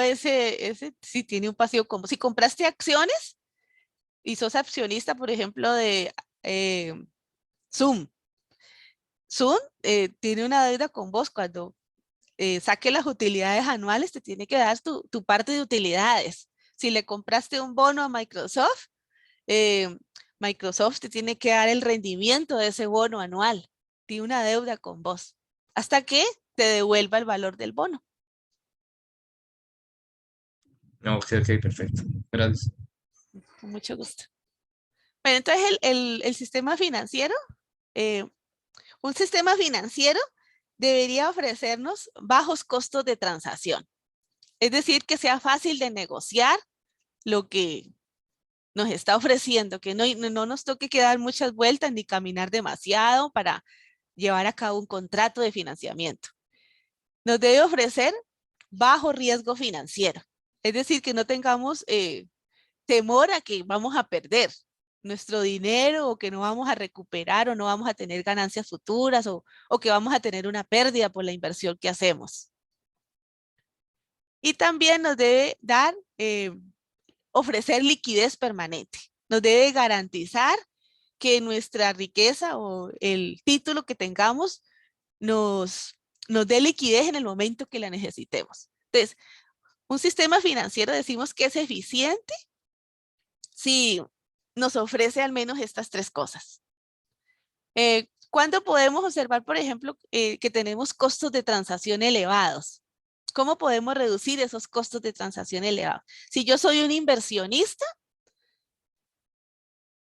sí tiene un pasivo como si compraste acciones y sos accionista, por ejemplo, de eh, Zoom. Zoom tiene una deuda con vos. Cuando saque las utilidades anuales, te tiene que dar tu parte de utilidades. Si le compraste un bono a Microsoft, eh, Microsoft te tiene que dar el rendimiento de ese bono anual. Tiene una deuda con vos hasta que te devuelva el valor del bono. Ok, ok, perfecto. Gracias. Con mucho gusto. Bueno, entonces el sistema financiero, eh, un sistema financiero debería ofrecernos bajos costos de transacción. Es decir, que sea fácil de negociar lo que nos está ofreciendo, que no nos toque que dar muchas vueltas ni caminar demasiado para llevar a cabo un contrato de financiamiento. Nos debe ofrecer bajo riesgo financiero. Es decir, que no tengamos temor a que vamos a perder nuestro dinero, o que no vamos a recuperar, o no vamos a tener ganancias futuras, o que vamos a tener una pérdida por la inversión que hacemos. Y también nos debe ofrecer liquidez permanente. Nos debe garantizar que nuestra riqueza o el título que tengamos nos dé liquidez en el momento que la necesitemos. Entonces, un sistema financiero decimos que es eficiente si nos ofrece al menos estas tres cosas. ¿Cuándo podemos observar, por ejemplo, que tenemos costos de transacción elevados? ¿Cómo podemos reducir esos costos de transacción elevados? Si yo soy un inversionista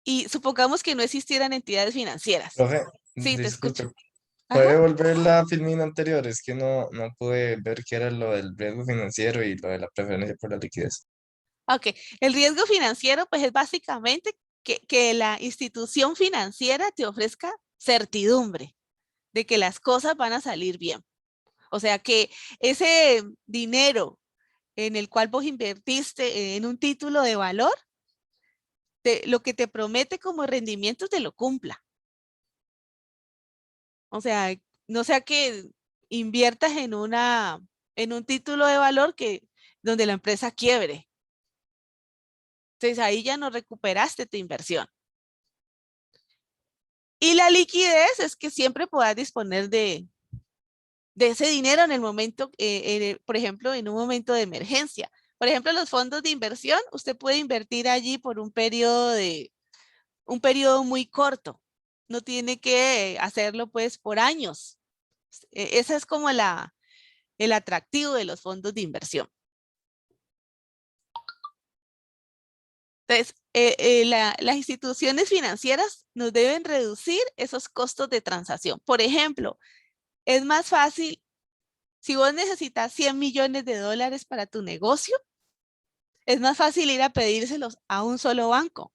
y supongamos que no existieran entidades financieras. Profe, Sí, te escucho. disculpe, Ajá. ¿puede volver la filmina anterior? Es que no pude ver qué era lo del riesgo financiero y lo de la preferencia por la liquidez. Ok, el riesgo financiero pues es básicamente que la institución financiera te ofrezca certidumbre de que las cosas van a salir bien. O sea, que ese dinero en el cual vos invertiste en un título de valor, lo que te promete como rendimiento te lo cumpla. O sea, no sea que inviertas en un título de valor donde la empresa quiebre. Entonces ahí ya no recuperaste tu inversión. Y la liquidez es que siempre puedas disponer de ese dinero en el momento, por ejemplo, en un momento de emergencia. Por ejemplo, los fondos de inversión, usted puede invertir allí por un periodo muy corto. No tiene que hacerlo pues por años. Ese es como el atractivo de los fondos de inversión. Entonces, las instituciones financieras nos deben reducir esos costos de transacción. Por ejemplo, es más fácil, si vos necesitas 100 millones de dólares para tu negocio, es más fácil ir a pedírselos a un solo banco.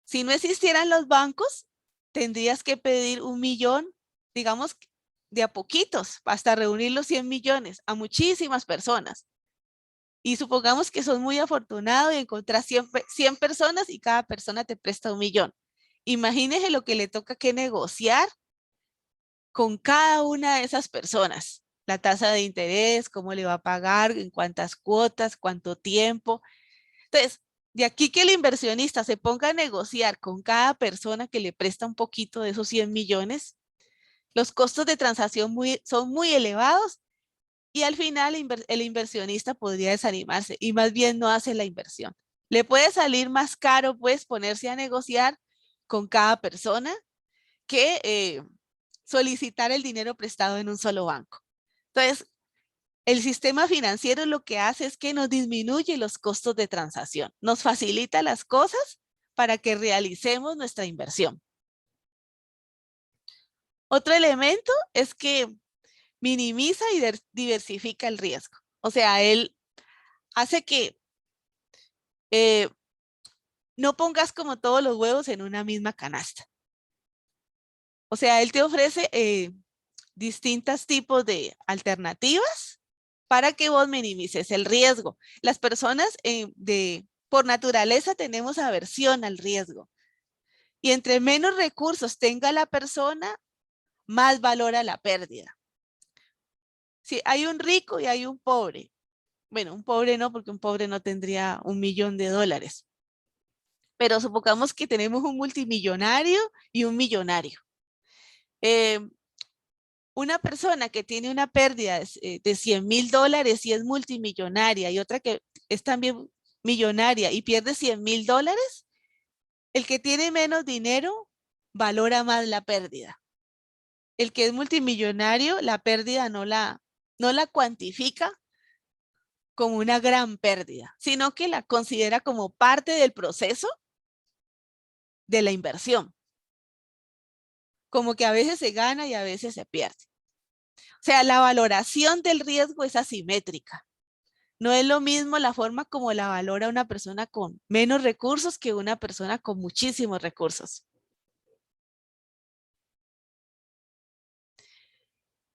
Si no existieran los bancos, tendrías que pedir 1 millón, digamos, de a poquitos, hasta reunir los 100 millones a muchísimas personas. Y supongamos que sos muy afortunado y encontrás 100 personas y cada persona te presta 1 millón. Imagínese lo que le toca que negociar con cada una de esas personas. La tasa de interés, cómo le va a pagar, en cuántas cuotas, cuánto tiempo. Entonces, de aquí que el inversionista se ponga a negociar con cada persona que le presta un poquito de esos 100 millones, los costos de transacción son muy elevados. Y al final el inversionista podría desanimarse y más bien no hace la inversión. Le puede salir más caro pues ponerse a negociar con cada persona que solicitar el dinero prestado en un solo banco. Entonces, El sistema financiero lo que hace es que nos disminuye los costos de transacción, nos facilita las cosas para que realicemos nuestra inversión. Otro elemento es que minimiza y diversifica el riesgo. O sea, él hace que no pongas como todos los huevos en una misma canasta. O sea, él te ofrece distintos tipos de alternativas para que vos minimices el riesgo. Las personas por naturaleza tenemos aversión al riesgo. Y entre menos recursos tenga la persona, más valora la pérdida. Si hay un rico y hay un pobre. Bueno, un pobre no, porque un pobre no tendría $1.000.000. Pero supongamos que tenemos un multimillonario y un millonario. Una persona que tiene una pérdida de $100.000 y es multimillonaria y otra que es también millonaria y pierde $100.000, el que tiene menos dinero valora más la pérdida. El que es multimillonario, la pérdida no la cuantifica como una gran pérdida, sino que la considera como parte del proceso de la inversión. Como que a veces se gana y a veces se pierde. O sea, la valoración del riesgo es asimétrica. No es lo mismo la forma como la valora una persona con menos recursos que una persona con muchísimos recursos.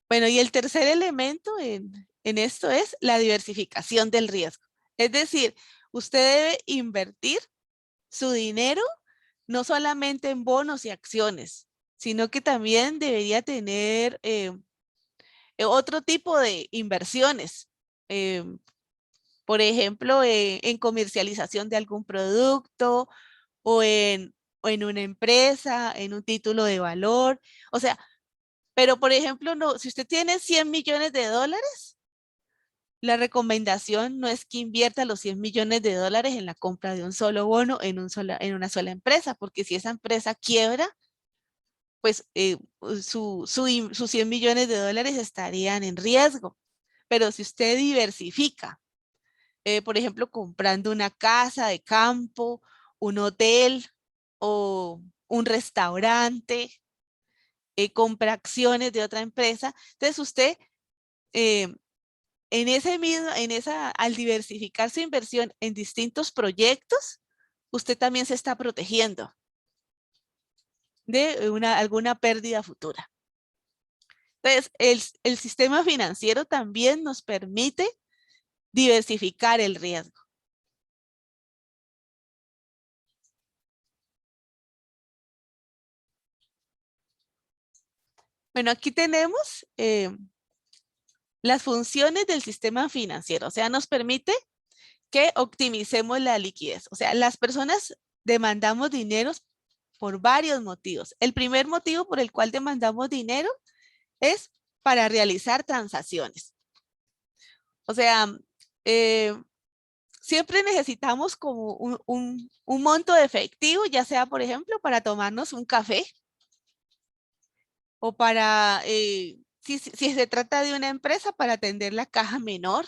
Bueno, y el tercer elemento en esto es la diversificación del riesgo. Es decir, usted debe invertir su dinero no solamente en bonos y acciones, sino que también debería tener otro tipo de inversiones. Por ejemplo, en comercialización de algún producto o en una empresa, en un título de valor. O sea, pero por ejemplo, no, si usted tiene $100.000.000, la recomendación no es que invierta los $100.000.000 en la compra de un solo bono en una sola empresa, porque si esa empresa quiebra, pues sus $100.000.000 estarían en riesgo. Pero si usted diversifica, por ejemplo, comprando una casa de campo, un hotel o un restaurante, compra acciones de otra empresa, entonces usted al diversificar su inversión en distintos proyectos, usted también se está protegiendo de alguna pérdida futura. Entonces, el sistema financiero también nos permite diversificar el riesgo. Bueno, aquí tenemos las funciones del sistema financiero. O sea, nos permite que optimicemos la liquidez. O sea, las personas demandamos dinero por varios motivos. El primer motivo por el cual demandamos dinero es para realizar transacciones. O sea, siempre necesitamos como un monto de efectivo, ya sea, por ejemplo, para tomarnos un café o para, si se trata de una empresa, para atender la caja menor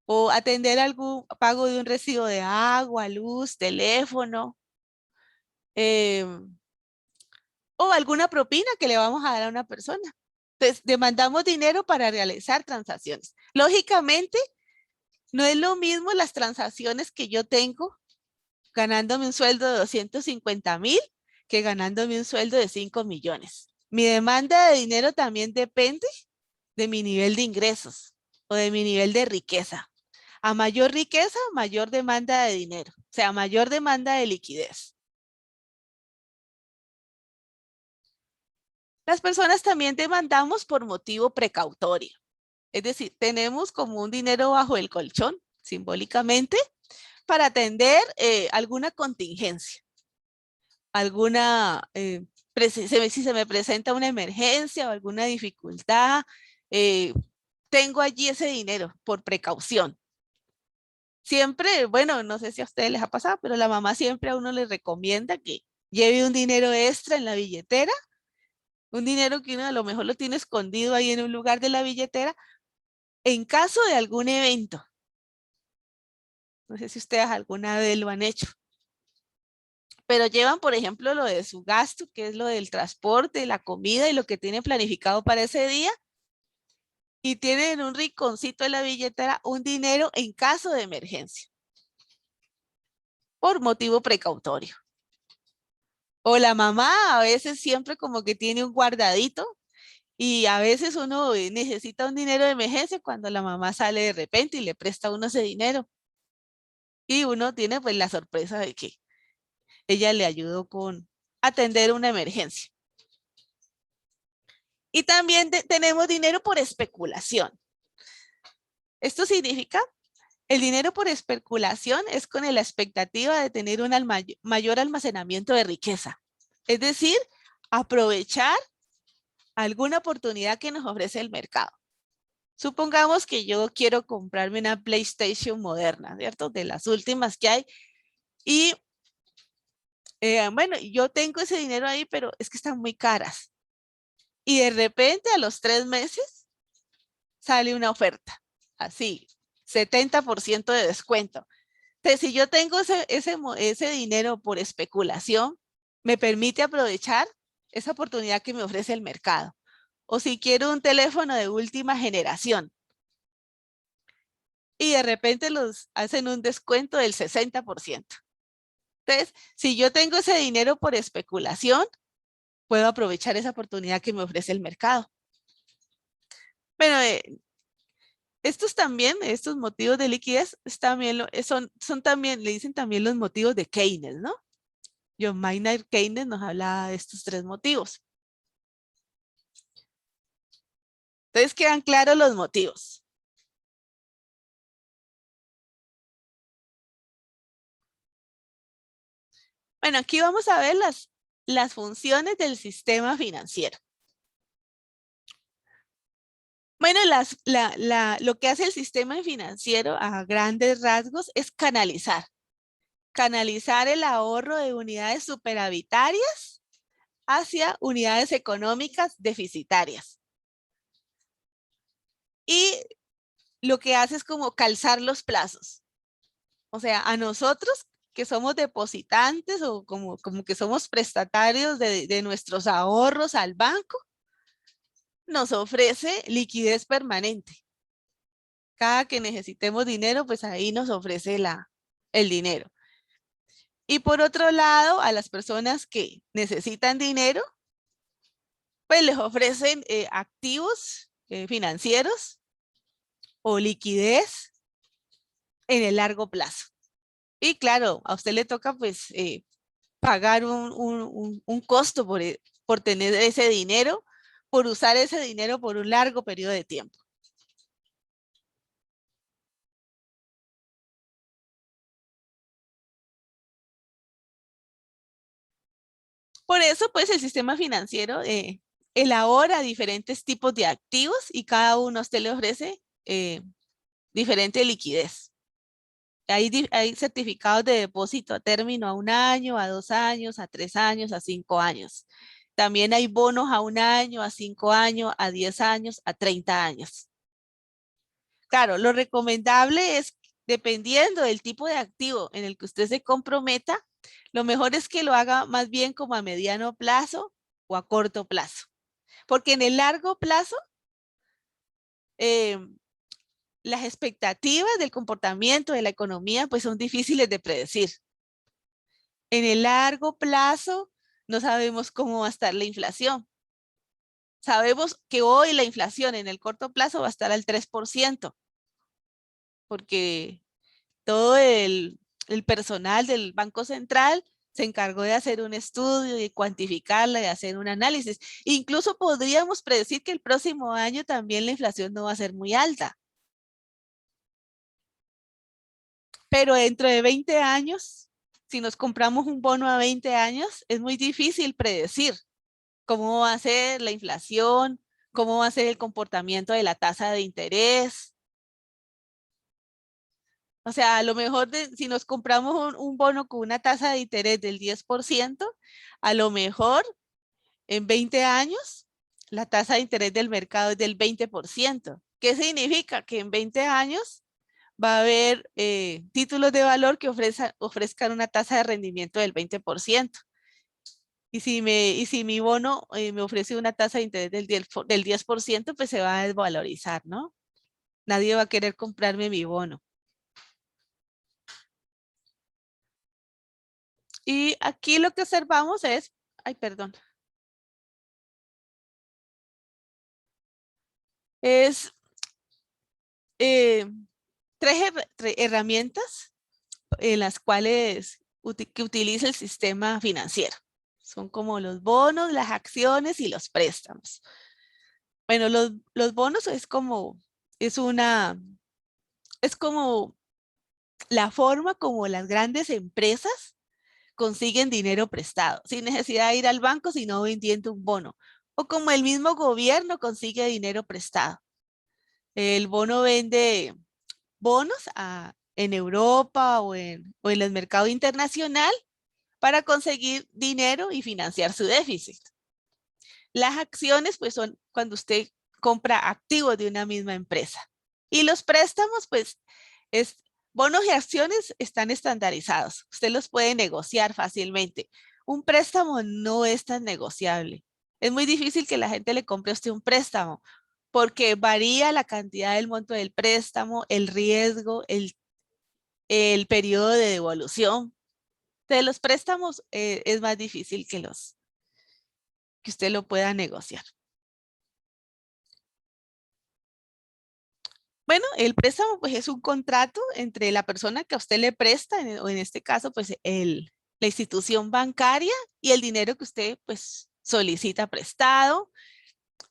o atender algún pago de un recibo de agua, luz, teléfono, o alguna propina que le vamos a dar a una persona. Entonces, demandamos dinero para realizar transacciones. Lógicamente, no es lo mismo las transacciones que yo tengo ganándome un sueldo de 250,000 que ganándome un sueldo de 5 millones. Mi demanda de dinero también depende de mi nivel de ingresos o de mi nivel de riqueza. A mayor riqueza, mayor demanda de dinero, o sea, mayor demanda de liquidez. Las personas también demandamos por motivo precautorio. Es decir, tenemos como un dinero bajo el colchón, simbólicamente, para atender alguna contingencia. Si se me presenta una emergencia o alguna dificultad, tengo allí ese dinero por precaución. Siempre, bueno, no sé si a ustedes les ha pasado, pero la mamá siempre a uno le recomienda que lleve un dinero extra en la billetera, un dinero que uno a lo mejor lo tiene escondido ahí en un lugar de la billetera en caso de algún evento. No sé si ustedes alguna vez lo han hecho. Pero llevan, por ejemplo, lo de su gasto, que es lo del transporte, la comida y lo que tienen planificado para ese día. Y tienen en un rinconcito de la billetera un dinero en caso de emergencia. Por motivo precautorio. O la mamá a veces siempre como que tiene un guardadito y a veces uno necesita un dinero de emergencia cuando la mamá sale de repente y le presta a uno ese dinero. Y uno tiene pues la sorpresa de que ella le ayudó con atender una emergencia. Y también tenemos dinero por especulación. Esto significa, el dinero por especulación es con la expectativa de tener un mayor almacenamiento de riqueza. Es decir, aprovechar alguna oportunidad que nos ofrece el mercado. Supongamos que yo quiero comprarme una PlayStation moderna, ¿cierto? De las últimas que hay. Y bueno, yo tengo ese dinero ahí, pero es que están muy caras. Y de repente a los 3 meses sale una oferta, así, 70% de descuento. Entonces, si yo tengo ese dinero por especulación, me permite aprovechar esa oportunidad que me ofrece el mercado. O si quiero un teléfono de última generación y de repente los hacen un descuento del 60%. Entonces, si yo tengo ese dinero por especulación, puedo aprovechar esa oportunidad que me ofrece el mercado. Bueno, estos motivos de liquidez también son también, le dicen también los motivos de Keynes, ¿no? John Maynard Keynes nos hablaba de estos 3 motivos. Entonces, quedan claros los motivos. Bueno, aquí vamos a ver las funciones del sistema financiero. Bueno, lo que hace el sistema financiero a grandes rasgos es canalizar el ahorro de unidades superavitarias hacia unidades económicas deficitarias. Y lo que hace es como calzar los plazos. O sea, a nosotros que somos depositantes o como que somos prestatarios de nuestros ahorros al banco, nos ofrece liquidez permanente. Cada que necesitemos dinero, pues ahí nos ofrece el dinero. Y por otro lado, a las personas que necesitan dinero, pues les ofrecen activos financieros o liquidez en el largo plazo. Y claro, a usted le toca pues pagar un costo por tener ese dinero, por usar ese dinero por un largo periodo de tiempo. Por eso, pues, el sistema financiero elabora diferentes tipos de activos y cada uno a usted le ofrece diferente liquidez. Hay certificados de depósito a término a 1 año, a 2 años, a 3 años, a 5 años. También hay bonos a 1 año, a 5 años, a 10 años, a 30 años. Claro, lo recomendable es, dependiendo del tipo de activo en el que usted se comprometa, lo mejor es que lo haga más bien como a mediano plazo o a corto plazo. Porque en el largo plazo, las expectativas del comportamiento de la economía pues son difíciles de predecir. En el largo plazo no sabemos cómo va a estar la inflación. Sabemos que hoy la inflación en el corto plazo va a estar al 3%, porque todo el personal del Banco Central se encargó de hacer un estudio, de cuantificarla, de hacer un análisis. Incluso podríamos predecir que el próximo año también la inflación no va a ser muy alta. Pero dentro de 20 años, si nos compramos un bono a 20 años, es muy difícil predecir cómo va a ser la inflación, cómo va a ser el comportamiento de la tasa de interés. O sea, a lo mejor si nos compramos un bono con una tasa de interés del 10%, a lo mejor en 20 años la tasa de interés del mercado es del 20%. ¿Qué significa? Que en 20 años va a haber títulos de valor que ofrezcan una tasa de rendimiento del 20%. Y si mi bono me ofrece una tasa de interés del 10%, pues se va a desvalorizar, ¿no? Nadie va a querer comprarme mi bono. Y aquí lo que observamos es, ay, perdón, es tres herramientas en las cuales que utiliza el sistema financiero. Son como los bonos, las acciones y los préstamos. Bueno, los bonos es como la forma como las grandes empresas consiguen dinero prestado, sin necesidad de ir al banco, sino vendiendo un bono. O como el mismo gobierno consigue dinero prestado. El bono vende bonos en Europa o en el mercado internacional para conseguir dinero y financiar su déficit. Las acciones, pues, son cuando usted compra activos de una misma empresa. Y los préstamos, pues, bonos y acciones están estandarizados. Usted los puede negociar fácilmente. Un préstamo no es tan negociable. Es muy difícil que la gente le compre a usted un préstamo porque varía la cantidad del monto del préstamo, el riesgo, el periodo de devolución. De los préstamos es más difícil que usted lo pueda negociar. Bueno, el préstamo pues es un contrato entre la persona que a usted le presta, o en este caso pues la institución bancaria y el dinero que usted pues solicita prestado.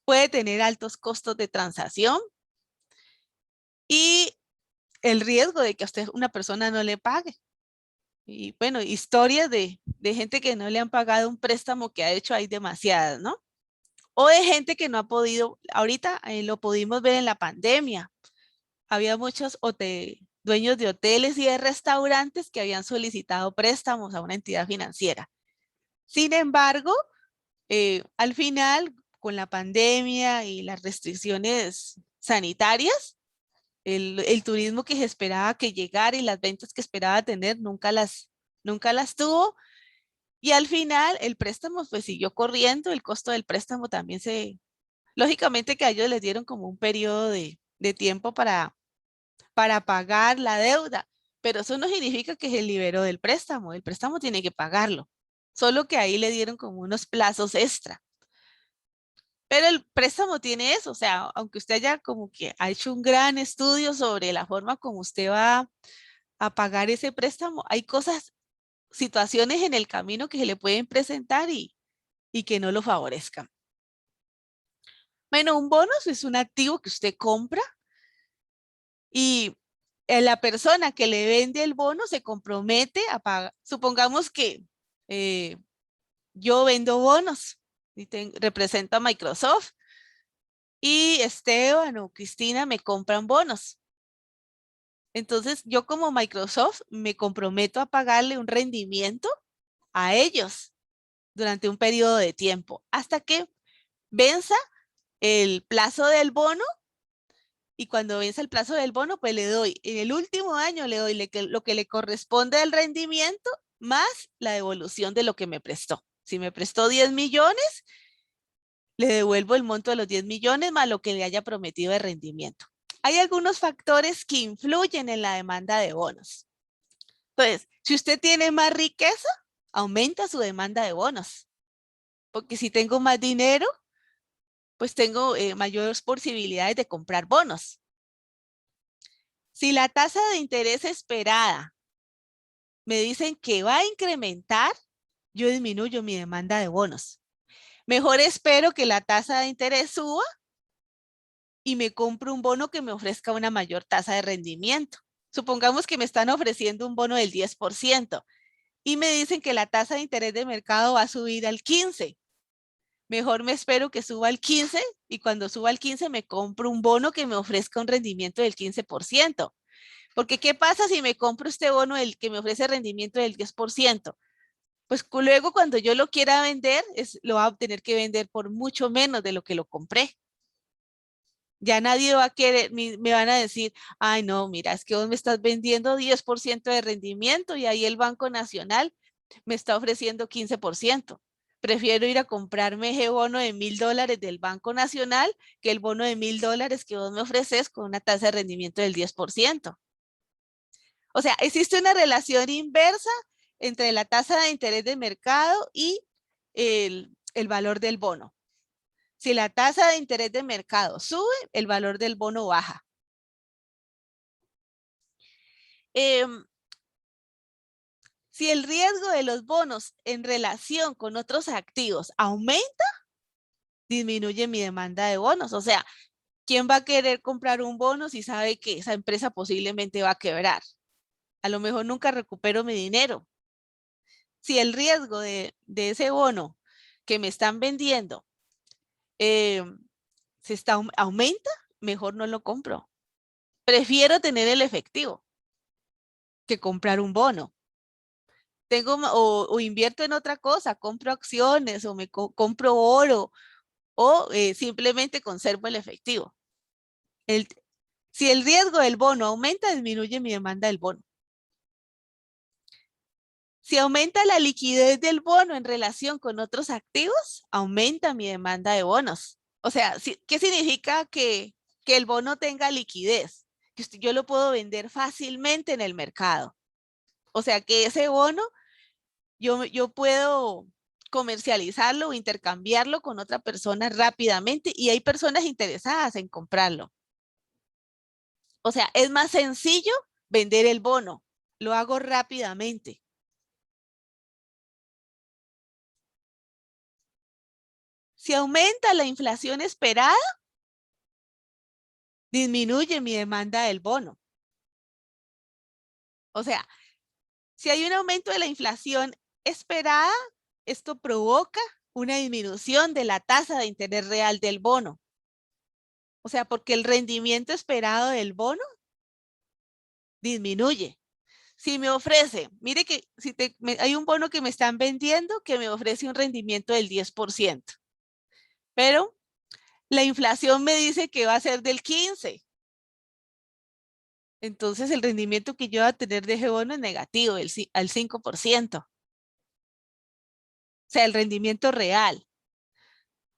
Puede tener altos costos de transacción y el riesgo de que a usted una persona no le pague. Y bueno, historias de gente que no le han pagado un préstamo que ha hecho hay demasiadas, ¿no? O de gente que no ha podido, ahorita lo pudimos ver en la pandemia. Había muchos dueños de hoteles y de restaurantes que habían solicitado préstamos a una entidad financiera. Sin embargo, al final, con la pandemia y las restricciones sanitarias, el turismo que se esperaba que llegara y las ventas que esperaba tener nunca las tuvo. Y al final el préstamo pues siguió corriendo, el costo del préstamo también lógicamente que a ellos les dieron como un periodo de tiempo para pagar la deuda, pero eso no significa que se liberó del préstamo, el préstamo tiene que pagarlo, solo que ahí le dieron como unos plazos extra. Pero el préstamo tiene eso, o sea, aunque usted haya como que ha hecho un gran estudio sobre la forma como usted va a pagar ese préstamo, hay situaciones en el camino que se le pueden presentar y que no lo favorezcan. Bueno, un bonus es un activo que usted compra y la persona que le vende el bono se compromete a pagar. Supongamos que yo vendo bonos y represento a Microsoft y Esteban o Cristina me compran bonos. Entonces yo como Microsoft me comprometo a pagarle un rendimiento a ellos durante un periodo de tiempo hasta que venza el plazo del bono. Y cuando vence el plazo del bono, pues le doy, en el último año le doy lo que le corresponde del rendimiento más la devolución de lo que me prestó. Si me prestó 10 millones, le devuelvo el monto de los 10 millones más lo que le haya prometido de rendimiento. Hay algunos factores que influyen en la demanda de bonos. Entonces, si usted tiene más riqueza, aumenta su demanda de bonos. Porque si tengo más dinero, pues tengo mayores posibilidades de comprar bonos. Si la tasa de interés esperada me dicen que va a incrementar, yo disminuyo mi demanda de bonos. Mejor espero que la tasa de interés suba y me compro un bono que me ofrezca una mayor tasa de rendimiento. Supongamos que me están ofreciendo un bono del 10% y me dicen que la tasa de interés de mercado va a subir al 15%. Mejor me espero que suba al 15% y cuando suba al 15% me compro un bono que me ofrezca un rendimiento del 15%. Porque ¿qué pasa si me compro este bono que me ofrece rendimiento del 10%? Pues luego cuando yo lo quiera vender, lo va a tener que vender por mucho menos de lo que lo compré. Ya nadie va a querer, me van a decir, ay no, mira, es que vos me estás vendiendo 10% de rendimiento y ahí el Banco Nacional me está ofreciendo 15%. Prefiero ir a comprarme ese bono de $1000 del Banco Nacional que el bono de $1000 que vos me ofreces con una tasa de rendimiento del 10%. O sea, existe una relación inversa entre la tasa de interés de mercado y el valor del bono. Si la tasa de interés de mercado sube, el valor del bono baja. Si el riesgo de los bonos en relación con otros activos aumenta, disminuye mi demanda de bonos. O sea, ¿quién va a querer comprar un bono si sabe que esa empresa posiblemente va a quebrar? A lo mejor nunca recupero mi dinero. Si el riesgo de ese bono que me están vendiendo aumenta, mejor no lo compro. Prefiero tener el efectivo que comprar un bono. O invierto en otra cosa, compro acciones o compro oro o simplemente conservo el efectivo. Si el riesgo del bono aumenta, disminuye mi demanda del bono. Si aumenta la liquidez del bono en relación con otros activos, aumenta mi demanda de bonos. O sea, ¿qué significa que el bono tenga liquidez? Que yo lo puedo vender fácilmente en el mercado. O sea, que ese bono yo puedo comercializarlo o intercambiarlo con otra persona rápidamente y hay personas interesadas en comprarlo. O sea, es más sencillo vender el bono. Lo hago rápidamente. Si aumenta la inflación esperada, disminuye mi demanda del bono. O sea, si hay un aumento de la inflación esperada, esto provoca una disminución de la tasa de interés real del bono. O sea, porque el rendimiento esperado del bono disminuye. Si me ofrece, mire que hay un bono que me están vendiendo que me ofrece un rendimiento del 10%, pero la inflación me dice que va a ser del 15%. Entonces el rendimiento que yo voy a tener de ese bono es negativo, al 5%. O sea, el rendimiento real.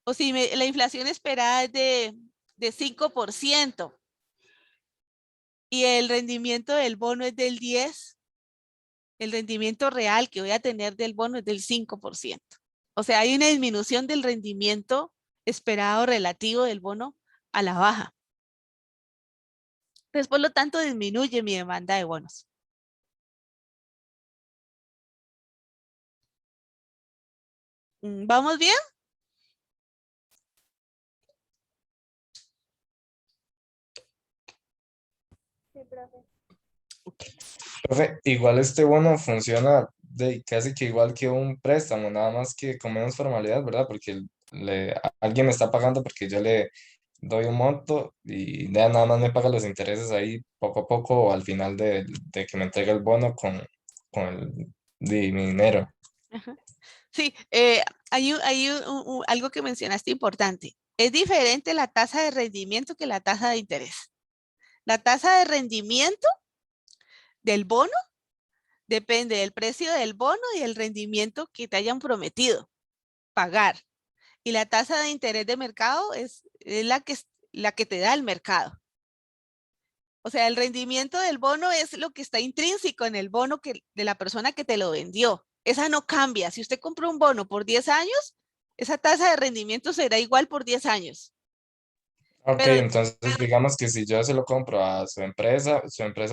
O si la inflación esperada es de 5% y el rendimiento del bono es del 10%, el rendimiento real que voy a tener del bono es del 5%. O sea, hay una disminución del rendimiento esperado relativo del bono a la baja. Entonces, por lo tanto, disminuye mi demanda de bonos. ¿Vamos bien? Sí, profe. Profe, igual este bono funciona de casi que igual que un préstamo, nada más que con menos formalidad, ¿verdad? Porque alguien me está pagando porque yo le doy un monto y ya nada más me paga los intereses ahí poco a poco o al final de que me entregue el bono con mi dinero. Ajá. Sí, hay algo que mencionaste importante. Es diferente la tasa de rendimiento que la tasa de interés. La tasa de rendimiento del bono depende del precio del bono y el rendimiento que te hayan prometido pagar. Y la tasa de interés de mercado es la que te da el mercado. O sea, el rendimiento del bono es lo que está intrínseco en el bono de la persona que te lo vendió. Esa no cambia. Si usted compró un bono por 10 años, esa tasa de rendimiento será igual por 10 años. Ok, Pero entonces digamos que si yo se lo compro a su empresa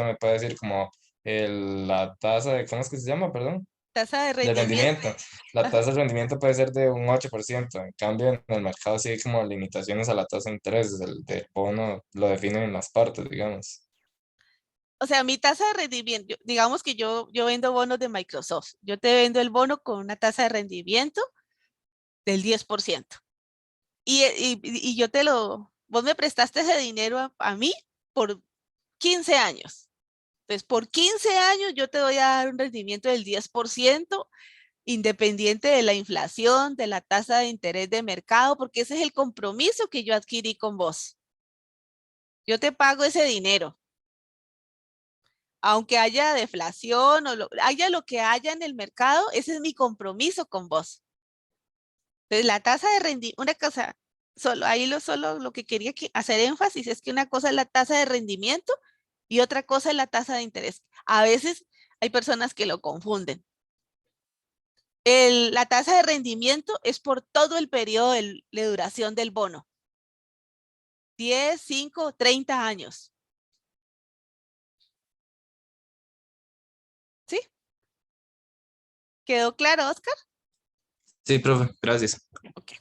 me puede decir como la tasa de, ¿cómo es que se llama? Perdón. tasa de De rendimiento, rendimiento. La ajá, tasa de rendimiento puede ser de un 8%. En cambio, en el mercado sí hay como limitaciones a la tasa de interés. Del bono lo definen en las partes, digamos. o sea, mi tasa de rendimiento, digamos que yo vendo bonos de Microsoft. Yo te vendo el bono con una tasa de rendimiento del 10%. Y vos me prestaste ese dinero a mí por 15 años. Entonces, por 15 años yo te voy a dar un rendimiento del 10%, independiente de la inflación, de la tasa de interés de mercado, porque ese es el compromiso que yo adquirí con vos. Yo te pago ese dinero. Aunque haya deflación o haya lo que haya en el mercado, ese es mi compromiso con vos. Entonces, la tasa de rendimiento, una cosa, solo lo que quería hacer énfasis es que una cosa es la tasa de rendimiento y otra cosa es la tasa de interés. A veces hay personas que lo confunden. La tasa de rendimiento es por todo el periodo de duración del bono. 10, 5, 30 años. ¿Sí? ¿Quedó claro, Oscar? Sí, profe, gracias. Ok.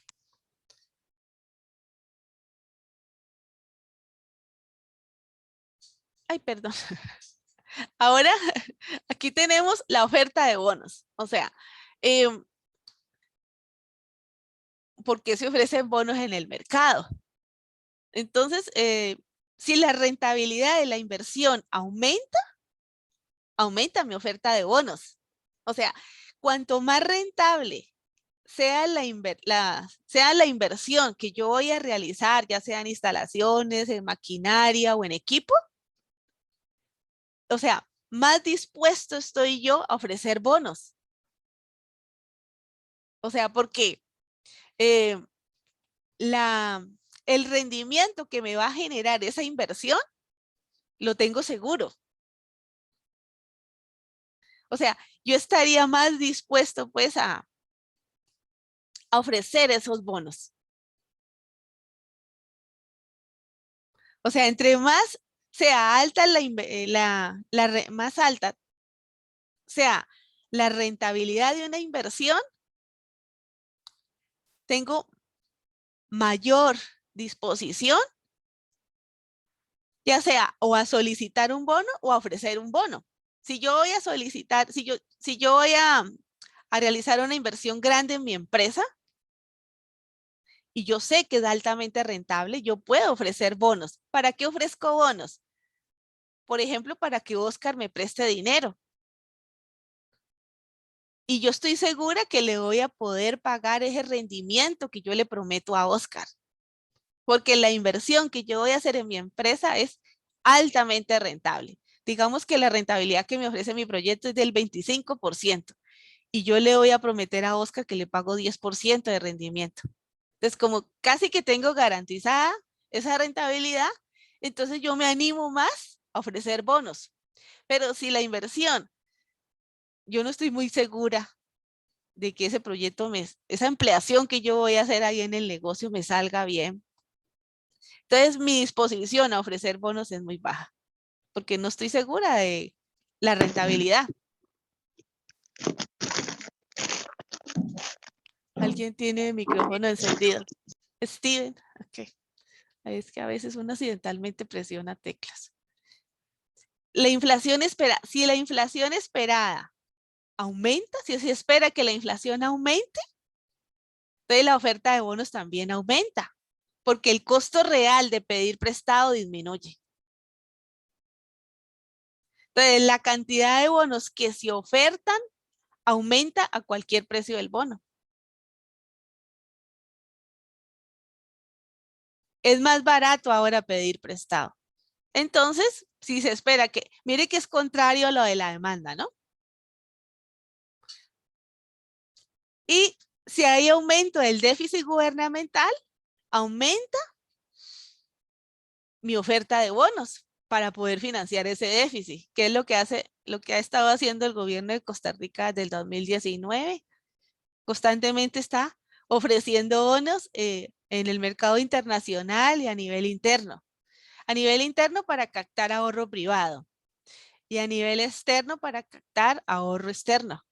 Ay, perdón. Ahora, aquí tenemos la oferta de bonos. O sea, ¿por qué se ofrecen bonos en el mercado? Entonces, si la rentabilidad de la inversión aumenta, aumenta mi oferta de bonos. O sea, cuanto más rentable sea la inversión que yo voy a realizar, ya sea en instalaciones, en maquinaria o en equipo, o sea, más dispuesto estoy yo a ofrecer bonos. O sea, porque eh, el rendimiento que me va a generar esa inversión, lo tengo seguro. O sea, yo estaría más dispuesto pues a ofrecer esos bonos. O sea, entre más sea alta más alta sea la rentabilidad de una inversión, tengo mayor disposición, ya sea o a solicitar un bono o a ofrecer un bono. Si yo voy a solicitar, si yo voy a realizar una inversión grande en mi empresa y yo sé que es altamente rentable, yo puedo ofrecer bonos. ¿Para qué ofrezco bonos? Por ejemplo, para que Oscar me preste dinero. Y yo estoy segura que le voy a poder pagar ese rendimiento que yo le prometo a Oscar. Porque la inversión que yo voy a hacer en mi empresa es altamente rentable. Digamos que la rentabilidad que me ofrece mi proyecto es del 25% y yo le voy a prometer a Oscar que le pago 10% de rendimiento. Entonces, como casi que tengo garantizada esa rentabilidad, entonces yo me animo más a ofrecer bonos. Pero si la inversión, yo no estoy muy segura de que ese proyecto, esa ampliación que yo voy a hacer ahí en el negocio me salga bien. Entonces, mi disposición a ofrecer bonos es muy baja, porque no estoy segura de la rentabilidad. ¿Alguien tiene el micrófono encendido? Steven, ok. Es que a veces uno accidentalmente presiona teclas. La inflación si la inflación esperada aumenta, si se espera que la inflación aumente, entonces la oferta de bonos también aumenta, porque el costo real de pedir prestado disminuye. Entonces, la cantidad de bonos que se ofertan aumenta a cualquier precio del bono. Es más barato ahora pedir prestado. Entonces, si se espera que, mire que es contrario a lo de la demanda, ¿no? Y si hay aumento del déficit gubernamental, aumenta mi oferta de bonos para poder financiar ese déficit, que es lo que ha estado haciendo el gobierno de Costa Rica desde el 2019. Constantemente está ofreciendo bonos en el mercado internacional y a nivel interno. A nivel interno para captar ahorro privado y a nivel externo para captar ahorro externo.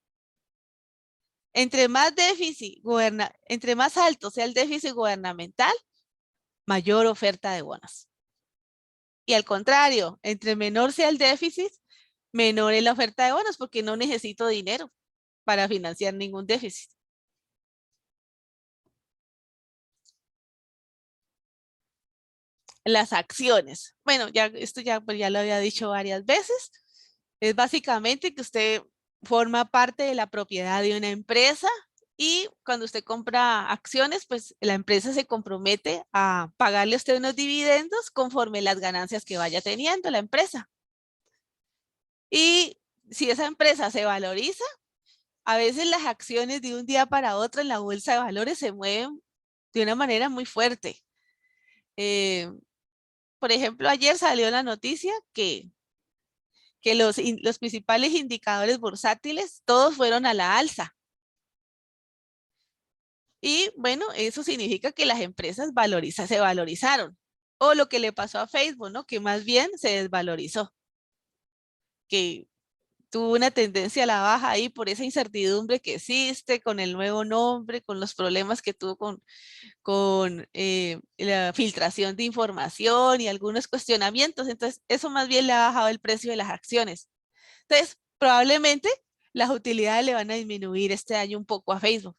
Entre más alto sea el déficit gubernamental, mayor oferta de bonos. Y al contrario, entre menor sea el déficit, menor es la oferta de bonos porque no necesito dinero para financiar ningún déficit. Las acciones. Bueno, esto ya lo había dicho varias veces. Es básicamente que usted forma parte de la propiedad de una empresa Y cuando usted compra acciones, pues la empresa se compromete a pagarle a usted unos dividendos conforme las ganancias que vaya teniendo la empresa. Y si esa empresa se valoriza, a veces las acciones de un día para otro en la bolsa de valores se mueven de una manera muy fuerte. Por ejemplo, ayer salió la noticia que los principales indicadores bursátiles todos fueron a la alza. Y bueno, eso significa que las empresas se valorizaron. O lo que le pasó a Facebook, ¿no? Que más bien se desvalorizó. Que tuvo una tendencia a la baja ahí por esa incertidumbre que existe con el nuevo nombre, con los problemas que tuvo con la filtración de información y algunos cuestionamientos. Entonces, eso más bien le ha bajado el precio de las acciones. Entonces, probablemente las utilidades le van a disminuir este año un poco a Facebook,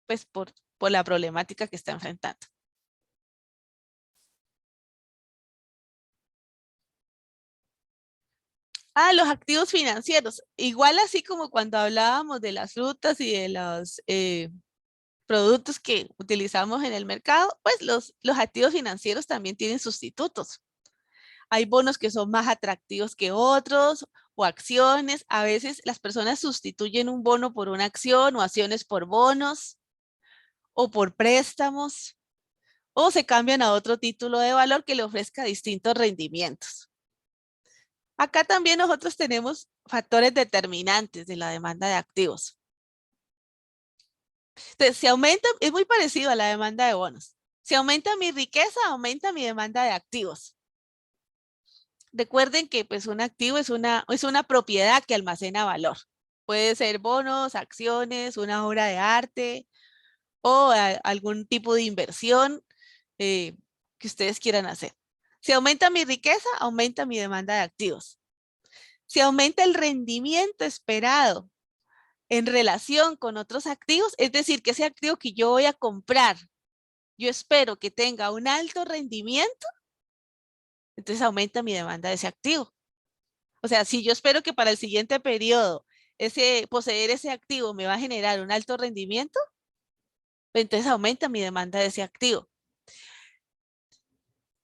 pues por la problemática que está enfrentando. Los activos financieros. Igual así como cuando hablábamos de las frutas y de los productos que utilizamos en el mercado, pues los activos financieros también tienen sustitutos. Hay bonos que son más atractivos que otros o acciones. A veces las personas sustituyen un bono por una acción o acciones por bonos o por préstamos o se cambian a otro título de valor que le ofrezca distintos rendimientos. Acá también nosotros tenemos factores determinantes de la demanda de activos. Entonces, si aumenta, es muy parecido a la demanda de bonos. Si aumenta mi riqueza, aumenta mi demanda de activos. Recuerden que pues un activo es una propiedad que almacena valor. Puede ser bonos, acciones, una obra de arte o algún tipo de inversión que ustedes quieran hacer. Si aumenta mi riqueza, aumenta mi demanda de activos. Si aumenta el rendimiento esperado en relación con otros activos, es decir, que ese activo que yo voy a comprar, yo espero que tenga un alto rendimiento, entonces aumenta mi demanda de ese activo. O sea, si yo espero que para el siguiente periodo poseer ese activo me va a generar un alto rendimiento, entonces aumenta mi demanda de ese activo.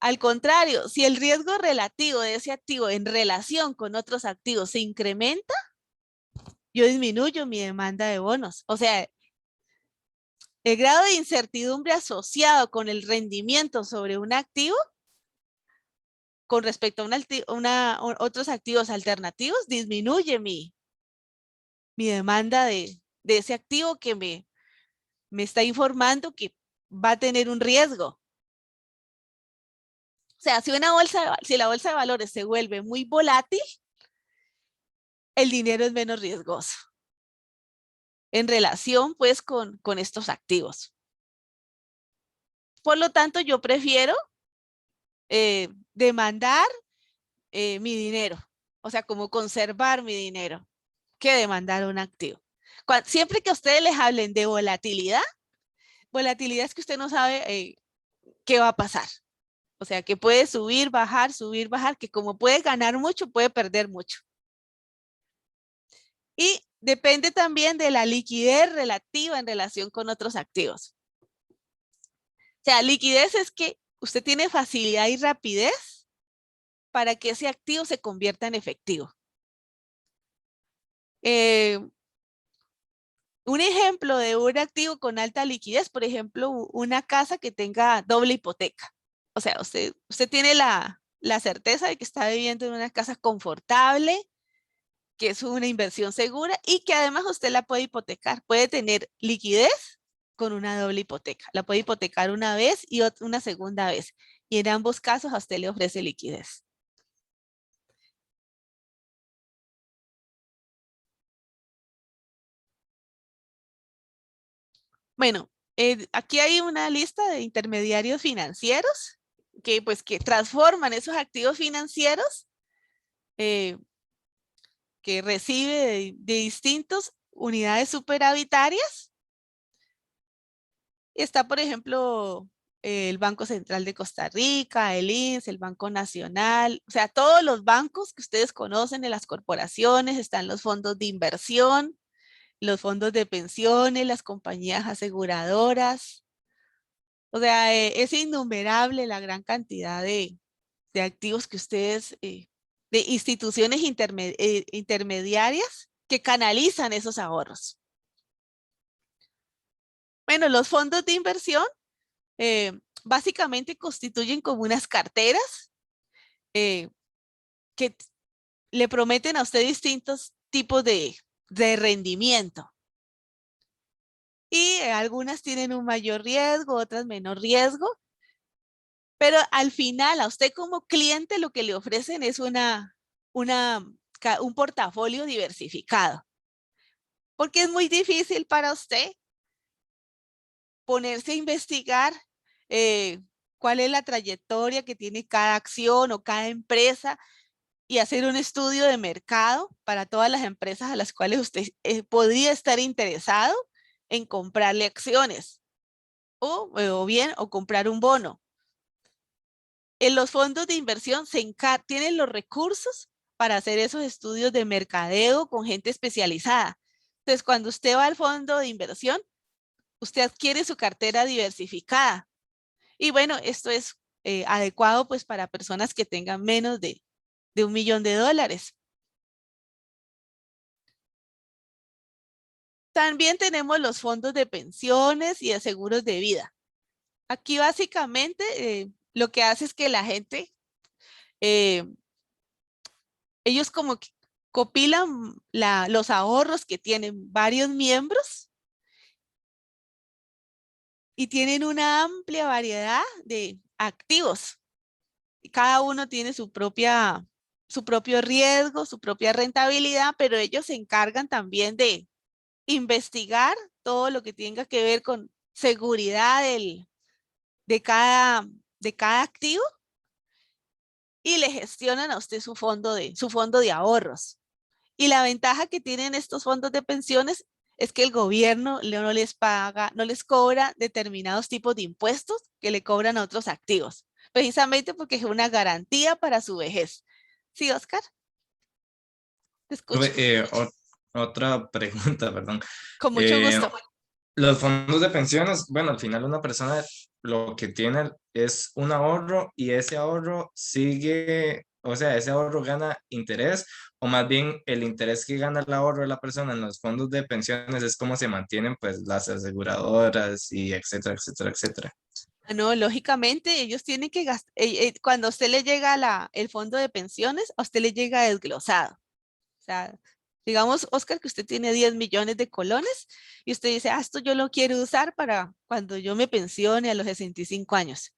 Al contrario, si el riesgo relativo de ese activo en relación con otros activos se incrementa, yo disminuyo mi demanda de bonos. O sea, el grado de incertidumbre asociado con el rendimiento sobre un activo con respecto a otros activos alternativos disminuye mi demanda de ese activo que me está informando que va a tener un riesgo. O sea, si la bolsa de valores se vuelve muy volátil, el dinero es menos riesgoso en relación pues con estos activos. Por lo tanto, yo prefiero demandar mi dinero, o sea, como conservar mi dinero, que demandar un activo. Siempre que a ustedes les hablen de volatilidad es que usted no sabe qué va a pasar. O sea, que puede subir, bajar, que como puede ganar mucho, puede perder mucho. Y depende también de la liquidez relativa en relación con otros activos. O sea, liquidez es que usted tiene facilidad y rapidez para que ese activo se convierta en efectivo. Un ejemplo de un activo con alta liquidez, por ejemplo, una casa que tenga doble hipoteca. O sea, usted tiene la certeza de que está viviendo en una casa confortable, que es una inversión segura y que además usted la puede hipotecar. Puede tener liquidez con una doble hipoteca. La puede hipotecar una vez y una segunda vez. Y en ambos casos a usted le ofrece liquidez. Bueno, aquí hay una lista de intermediarios financieros que transforman esos activos financieros que recibe de distintas unidades superavitarias. Está, por ejemplo, el Banco Central de Costa Rica, el INSS, el Banco Nacional, o sea, todos los bancos que ustedes conocen de las corporaciones, están los fondos de inversión, los fondos de pensiones, las compañías aseguradoras. O sea, es innumerable la gran cantidad de activos que ustedes, de instituciones intermediarias que canalizan esos ahorros. Bueno, los fondos de inversión básicamente constituyen como unas carteras que le prometen a usted distintos tipos de rendimiento. Y algunas tienen un mayor riesgo, otras menor riesgo. Pero al final, a usted como cliente, lo que le ofrecen es un portafolio diversificado. Porque es muy difícil para usted ponerse a investigar cuál es la trayectoria que tiene cada acción o cada empresa y hacer un estudio de mercado para todas las empresas a las cuales usted podría estar interesado en comprarle acciones o bien comprar un bono. En los fondos de inversión tienen los recursos para hacer esos estudios de mercadeo con gente especializada. Entonces, cuando usted va al fondo de inversión, usted adquiere su cartera diversificada. Y bueno, esto es adecuado pues para personas que tengan menos de $1 millón. También tenemos los fondos de pensiones y de seguros de vida. Aquí básicamente lo que hace es que la gente, ellos como que copilan los ahorros que tienen varios miembros y tienen una amplia variedad de activos. Y cada uno tiene su propio riesgo, su propia rentabilidad, pero ellos se encargan también de investigar todo lo que tenga que ver con seguridad de cada activo y le gestionan a usted su fondo de ahorros. Y la ventaja que tienen estos fondos de pensiones es que el gobierno no les paga, no les cobra determinados tipos de impuestos que le cobran a otros activos, precisamente porque es una garantía para su vejez. ¿Sí, Oscar? Te escucho. Otra pregunta, perdón. Con mucho gusto. Los fondos de pensiones, bueno, al final una persona lo que tiene es un ahorro y ese ahorro sigue, o sea, ese ahorro gana interés, o más bien el interés que gana el ahorro de la persona en los fondos de pensiones es como se mantienen pues las aseguradoras y etcétera, etcétera, etcétera. No, lógicamente ellos tienen que gastar, cuando a usted le llega el fondo de pensiones, a usted le llega desglosado. O sea, digamos, Oscar, que usted tiene 10 millones de colones y usted dice, esto yo lo quiero usar para cuando yo me pensione a los 65 años.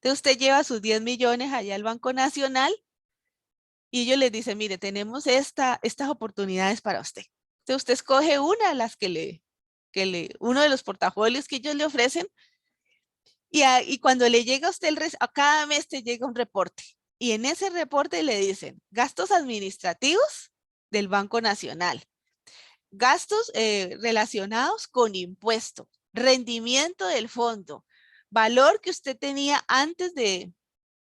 Entonces usted lleva sus 10 millones allá al Banco Nacional y ellos les dicen, mire, tenemos estas oportunidades para usted. Entonces usted escoge una de las uno de los portafolios que ellos le ofrecen y cuando le llega a usted a cada mes te llega un reporte. Y en ese reporte le dicen gastos administrativos del Banco Nacional, gastos relacionados con impuesto, rendimiento del fondo, valor que usted tenía antes de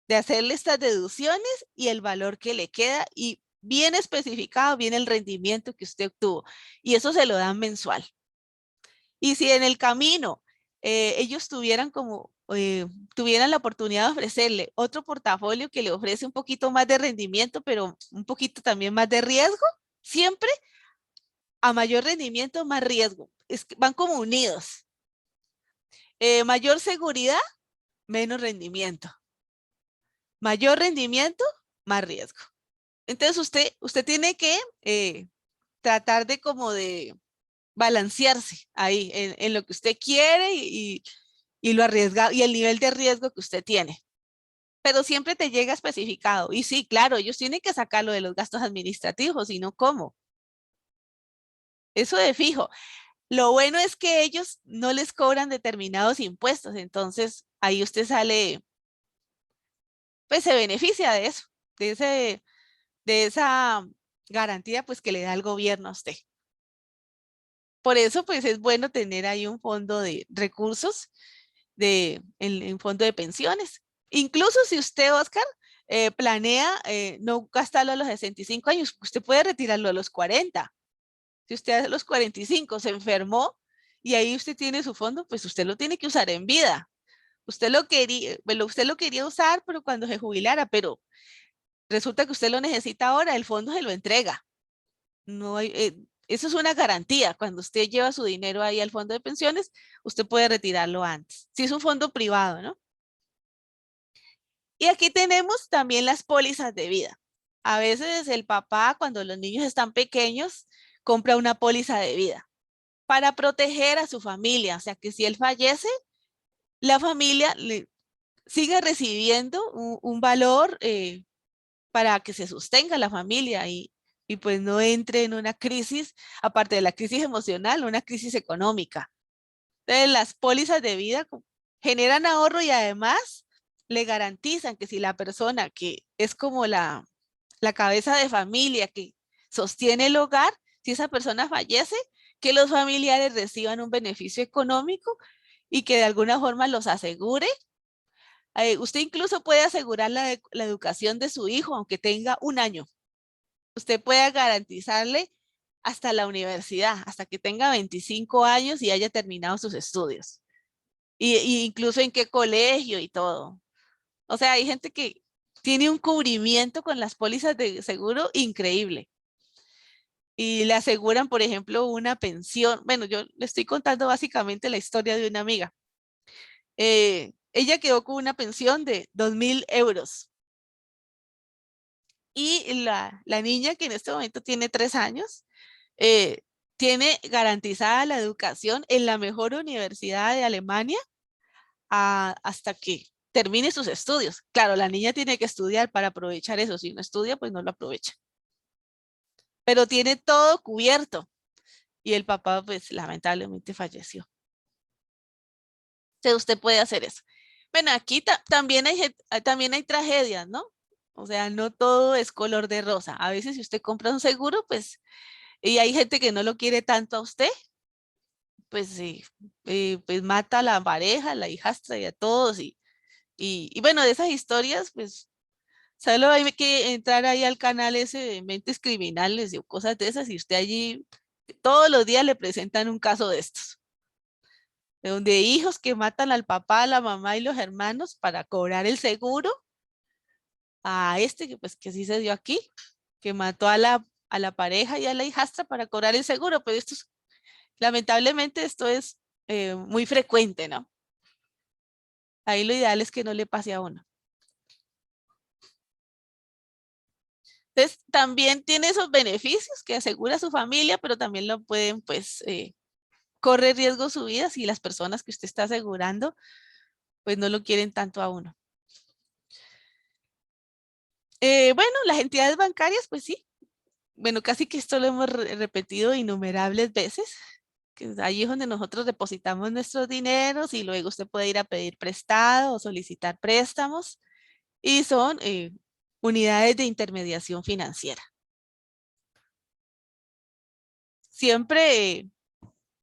hacerle estas deducciones y el valor que le queda y bien especificado, bien el rendimiento que usted obtuvo. Y eso se lo dan mensual. Y si en el camino ellos tuvieran la oportunidad de ofrecerle otro portafolio que le ofrece un poquito más de rendimiento, pero un poquito también más de riesgo, siempre a mayor rendimiento, más riesgo. Van como unidos. Mayor seguridad, menos rendimiento. Mayor rendimiento, más riesgo. Entonces usted tiene que tratar de como de balancearse ahí en lo que usted quiere y lo arriesgado y el nivel de riesgo que usted tiene. Pero siempre te llega especificado. Y sí, claro, ellos tienen que sacarlo de los gastos administrativos, si no, ¿cómo? Eso de fijo. Lo bueno es que ellos no les cobran determinados impuestos, entonces ahí usted sale, pues se beneficia de eso, de esa garantía pues que le da el gobierno a usted. Por eso pues es bueno tener ahí un fondo de recursos en fondo de pensiones. Incluso si usted, Oscar, planea no gastarlo a los 65 años, usted puede retirarlo a los 40. Si usted a los 45 se enfermó y ahí usted tiene su fondo, pues usted lo tiene que usar en vida. Usted lo quería usar, pero cuando se jubilara, pero resulta que usted lo necesita ahora, el fondo se lo entrega. No hay, eso es una garantía. Cuando usted lleva su dinero ahí al fondo de pensiones, usted puede retirarlo antes. Si es un fondo privado, ¿no? Y aquí tenemos también las pólizas de vida. A veces el papá, cuando los niños están pequeños, compra una póliza de vida para proteger a su familia. O sea, que si él fallece, la familia sigue recibiendo un valor para que se sostenga la familia y pues no entre en una crisis, aparte de la crisis emocional, una crisis económica. Entonces, las pólizas de vida generan ahorro y además le garantizan que si la persona que es como la cabeza de familia que sostiene el hogar, si esa persona fallece, que los familiares reciban un beneficio económico y que de alguna forma los asegure. Usted incluso puede asegurar la educación de su hijo, aunque tenga 1 año. Usted puede garantizarle hasta la universidad, hasta que tenga 25 años y haya terminado sus estudios. Y incluso en qué colegio y todo. O sea, hay gente que tiene un cubrimiento con las pólizas de seguro increíble. Y le aseguran, por ejemplo, una pensión. Bueno, yo le estoy contando básicamente la historia de una amiga. Ella quedó con una pensión de 2.000 euros. Y la niña, que en este momento tiene 3 años, tiene garantizada la educación en la mejor universidad de Alemania hasta que termine sus estudios. Claro, la niña tiene que estudiar para aprovechar eso. Si no estudia, pues no lo aprovecha. Pero tiene todo cubierto. Y el papá, pues lamentablemente falleció. Entonces usted puede hacer eso. Bueno, aquí también hay tragedias, ¿no? O sea, no todo es color de rosa. A veces si usted compra un seguro, pues, y hay gente que no lo quiere tanto a usted, pues sí, pues mata a la pareja, a la hijastra y a todos. Y bueno, de esas historias, pues, solo hay que entrar ahí al canal ese de Mentes Criminales o cosas de esas y usted allí todos los días le presentan un caso de estos. De donde hijos que matan al papá, a la mamá y los hermanos para cobrar el seguro, a este que pues que sí se dio aquí, que mató a la pareja y a la hijastra para cobrar el seguro, pero lamentablemente esto es muy frecuente, ¿no? Ahí lo ideal es que no le pase a uno. Entonces, también tiene esos beneficios que asegura a su familia, pero también lo pueden, pues, correr riesgo su vida si las personas que usted está asegurando, pues no lo quieren tanto a uno. Bueno, las entidades bancarias, pues sí. Bueno, casi que esto lo hemos repetido innumerables veces, que ahí es donde nosotros depositamos nuestros dineros y luego usted puede ir a pedir prestado o solicitar préstamos y son unidades de intermediación financiera. Siempre,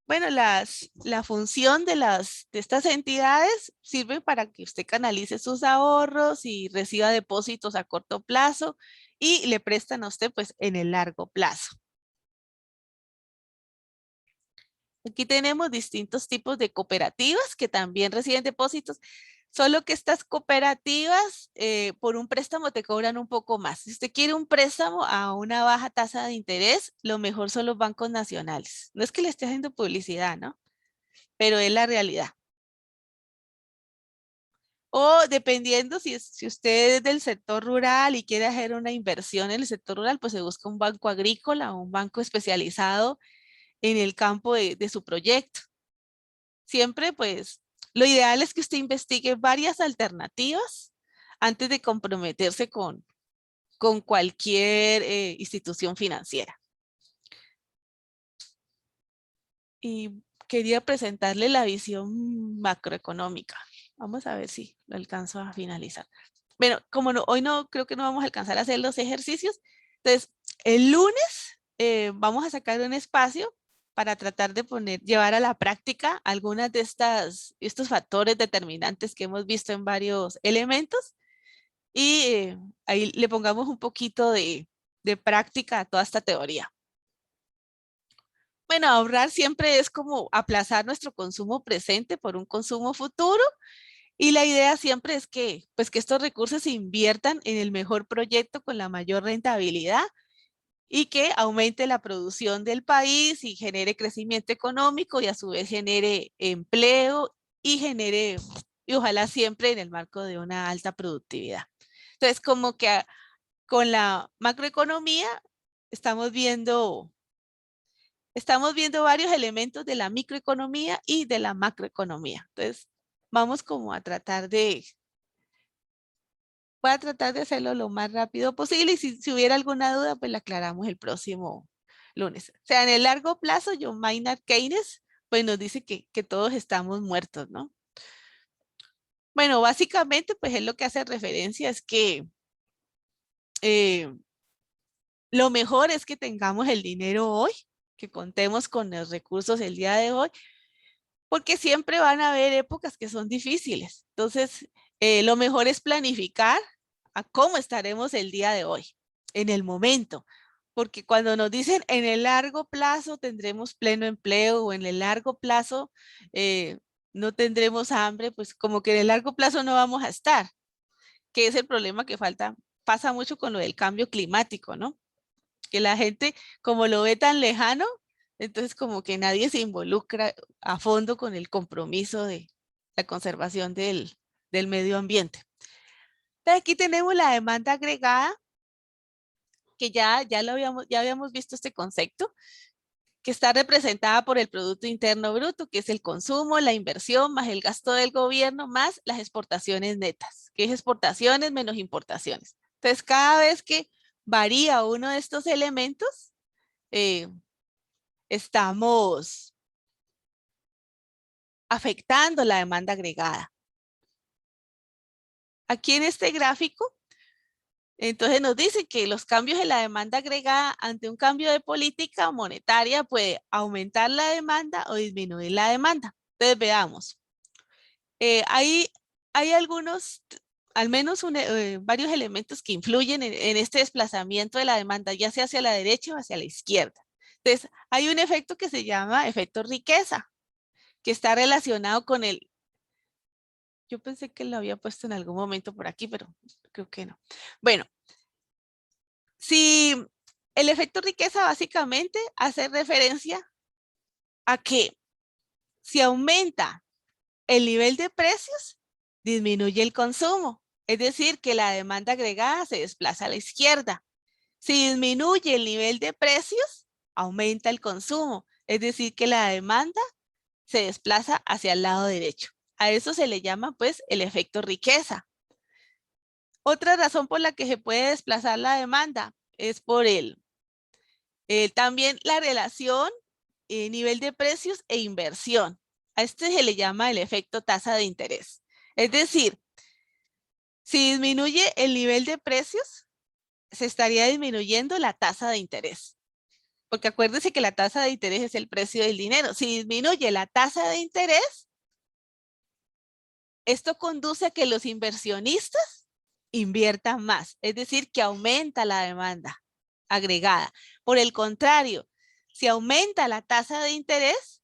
bueno, la función de estas entidades sirve para que usted canalice sus ahorros y reciba depósitos a corto plazo y le prestan a usted pues en el largo plazo. Aquí tenemos distintos tipos de cooperativas que también reciben depósitos, solo que estas cooperativas por un préstamo te cobran un poco más. Si usted quiere un préstamo a una baja tasa de interés, lo mejor son los bancos nacionales. No es que le esté haciendo publicidad, ¿no? Pero es la realidad. O dependiendo si usted es del sector rural y quiere hacer una inversión en el sector rural, pues se busca un banco agrícola o un banco especializado en el campo de su proyecto. Siempre, pues, lo ideal es que usted investigue varias alternativas antes de comprometerse con cualquier institución financiera. Y quería presentarle la visión macroeconómica. Vamos a ver si lo alcanzo a finalizar. Bueno, como hoy no creo que no vamos a alcanzar a hacer los ejercicios, entonces el lunes vamos a sacar un espacio para tratar de llevar a la práctica algunas de estos factores determinantes que hemos visto en varios elementos y ahí le pongamos un poquito de práctica a toda esta teoría. Bueno, ahorrar siempre es como aplazar nuestro consumo presente por un consumo futuro. Y la idea siempre es que, pues, que estos recursos se inviertan en el mejor proyecto con la mayor rentabilidad y que aumente la producción del país y genere crecimiento económico y a su vez genere empleo y genere, y ojalá siempre en el marco de una alta productividad. Entonces, como que con la macroeconomía estamos viendo varios elementos de la microeconomía y de la macroeconomía. Entonces, vamos como a tratar voy a tratar de hacerlo lo más rápido posible y si hubiera alguna duda, pues la aclaramos el próximo lunes. O sea, en el largo plazo, John Maynard Keynes, pues nos dice que todos estamos muertos, ¿no? Bueno, básicamente, pues él lo que hace referencia es que eh, lo mejor es que tengamos el dinero hoy, que contemos con los recursos el día de hoy, porque siempre van a haber épocas que son difíciles. Entonces, lo mejor es planificar a cómo estaremos el día de hoy, en el momento. Porque cuando nos dicen en el largo plazo tendremos pleno empleo o en el largo plazo no tendremos hambre, pues como que en el largo plazo no vamos a estar, que es el problema que pasa mucho con lo del cambio climático, ¿no? Que la gente, como lo ve tan lejano, entonces como que nadie se involucra a fondo con el compromiso de la conservación del medio ambiente. Entonces aquí tenemos la demanda agregada, que ya habíamos visto este concepto, que está representada por el Producto Interno Bruto, que es el consumo, la inversión, más el gasto del gobierno, más las exportaciones netas, que es exportaciones menos importaciones. Entonces, cada vez que varía uno de estos elementos, estamos afectando la demanda agregada. Aquí en este gráfico, entonces nos dice que los cambios en la demanda agregada ante un cambio de política monetaria puede aumentar la demanda o disminuir la demanda. Entonces veamos. Hay algunos, al menos varios elementos que influyen en este desplazamiento de la demanda, ya sea hacia la derecha o hacia la izquierda. Entonces, hay un efecto que se llama efecto riqueza, que está relacionado con yo pensé que lo había puesto en algún momento por aquí, pero creo que no. Bueno, si el efecto riqueza básicamente hace referencia a que si aumenta el nivel de precios, disminuye el consumo. Es decir, que la demanda agregada se desplaza a la izquierda. Si disminuye el nivel de precios, aumenta el consumo. Es decir, que la demanda se desplaza hacia el lado derecho. A eso se le llama pues el efecto riqueza. Otra razón por la que se puede desplazar la demanda es por también la relación nivel de precios e inversión. A este se le llama el efecto tasa de interés. Es decir, si disminuye el nivel de precios, se estaría disminuyendo la tasa de interés. Porque acuérdense que la tasa de interés es el precio del dinero. Si disminuye la tasa de interés, esto conduce a que los inversionistas inviertan más, es decir, que aumenta la demanda agregada. Por el contrario, si aumenta la tasa de interés,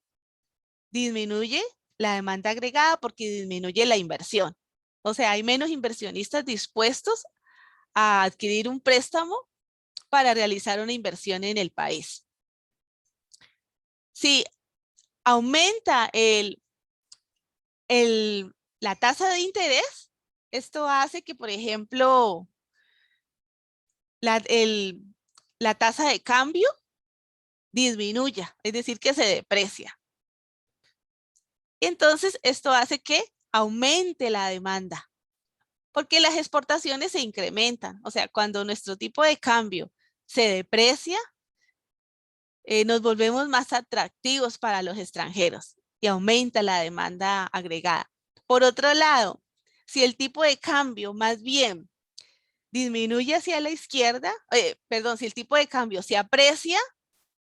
disminuye la demanda agregada porque disminuye la inversión. O sea, hay menos inversionistas dispuestos a adquirir un préstamo para realizar una inversión en el país. Si aumenta la tasa de interés, esto hace que, por ejemplo, la tasa de cambio disminuya, es decir, que se deprecia. Entonces, esto hace que aumente la demanda, porque las exportaciones se incrementan. O sea, cuando nuestro tipo de cambio se deprecia, nos volvemos más atractivos para los extranjeros y aumenta la demanda agregada. Por otro lado, si el tipo de cambio más bien disminuye hacia la izquierda, perdón, si el tipo de cambio se aprecia,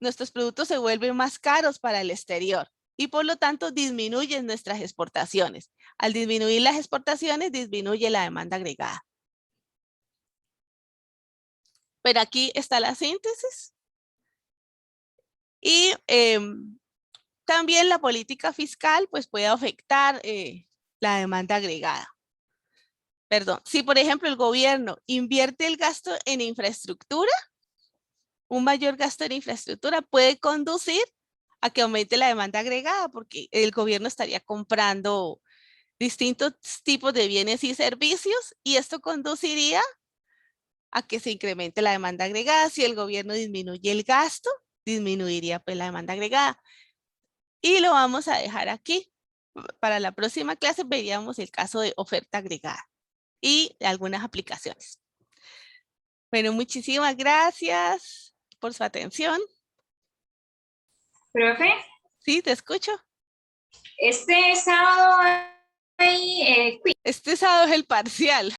nuestros productos se vuelven más caros para el exterior y por lo tanto disminuyen nuestras exportaciones. Al disminuir las exportaciones, disminuye la demanda agregada. Pero aquí está la síntesis. Y también la política fiscal pues puede afectar la demanda agregada. Perdón, si por ejemplo el gobierno invierte el gasto en infraestructura, un mayor gasto en infraestructura puede conducir a que aumente la demanda agregada porque el gobierno estaría comprando distintos tipos de bienes y servicios y esto conduciría a que se incremente la demanda agregada. Si el gobierno disminuye el gasto, disminuiría pues la demanda agregada. Y lo vamos a dejar aquí. Para la próxima clase veríamos el caso de oferta agregada y algunas aplicaciones. Bueno, muchísimas gracias por su atención. Profe, Sí, te escucho. este sábado hay quiz. Este sábado es el parcial.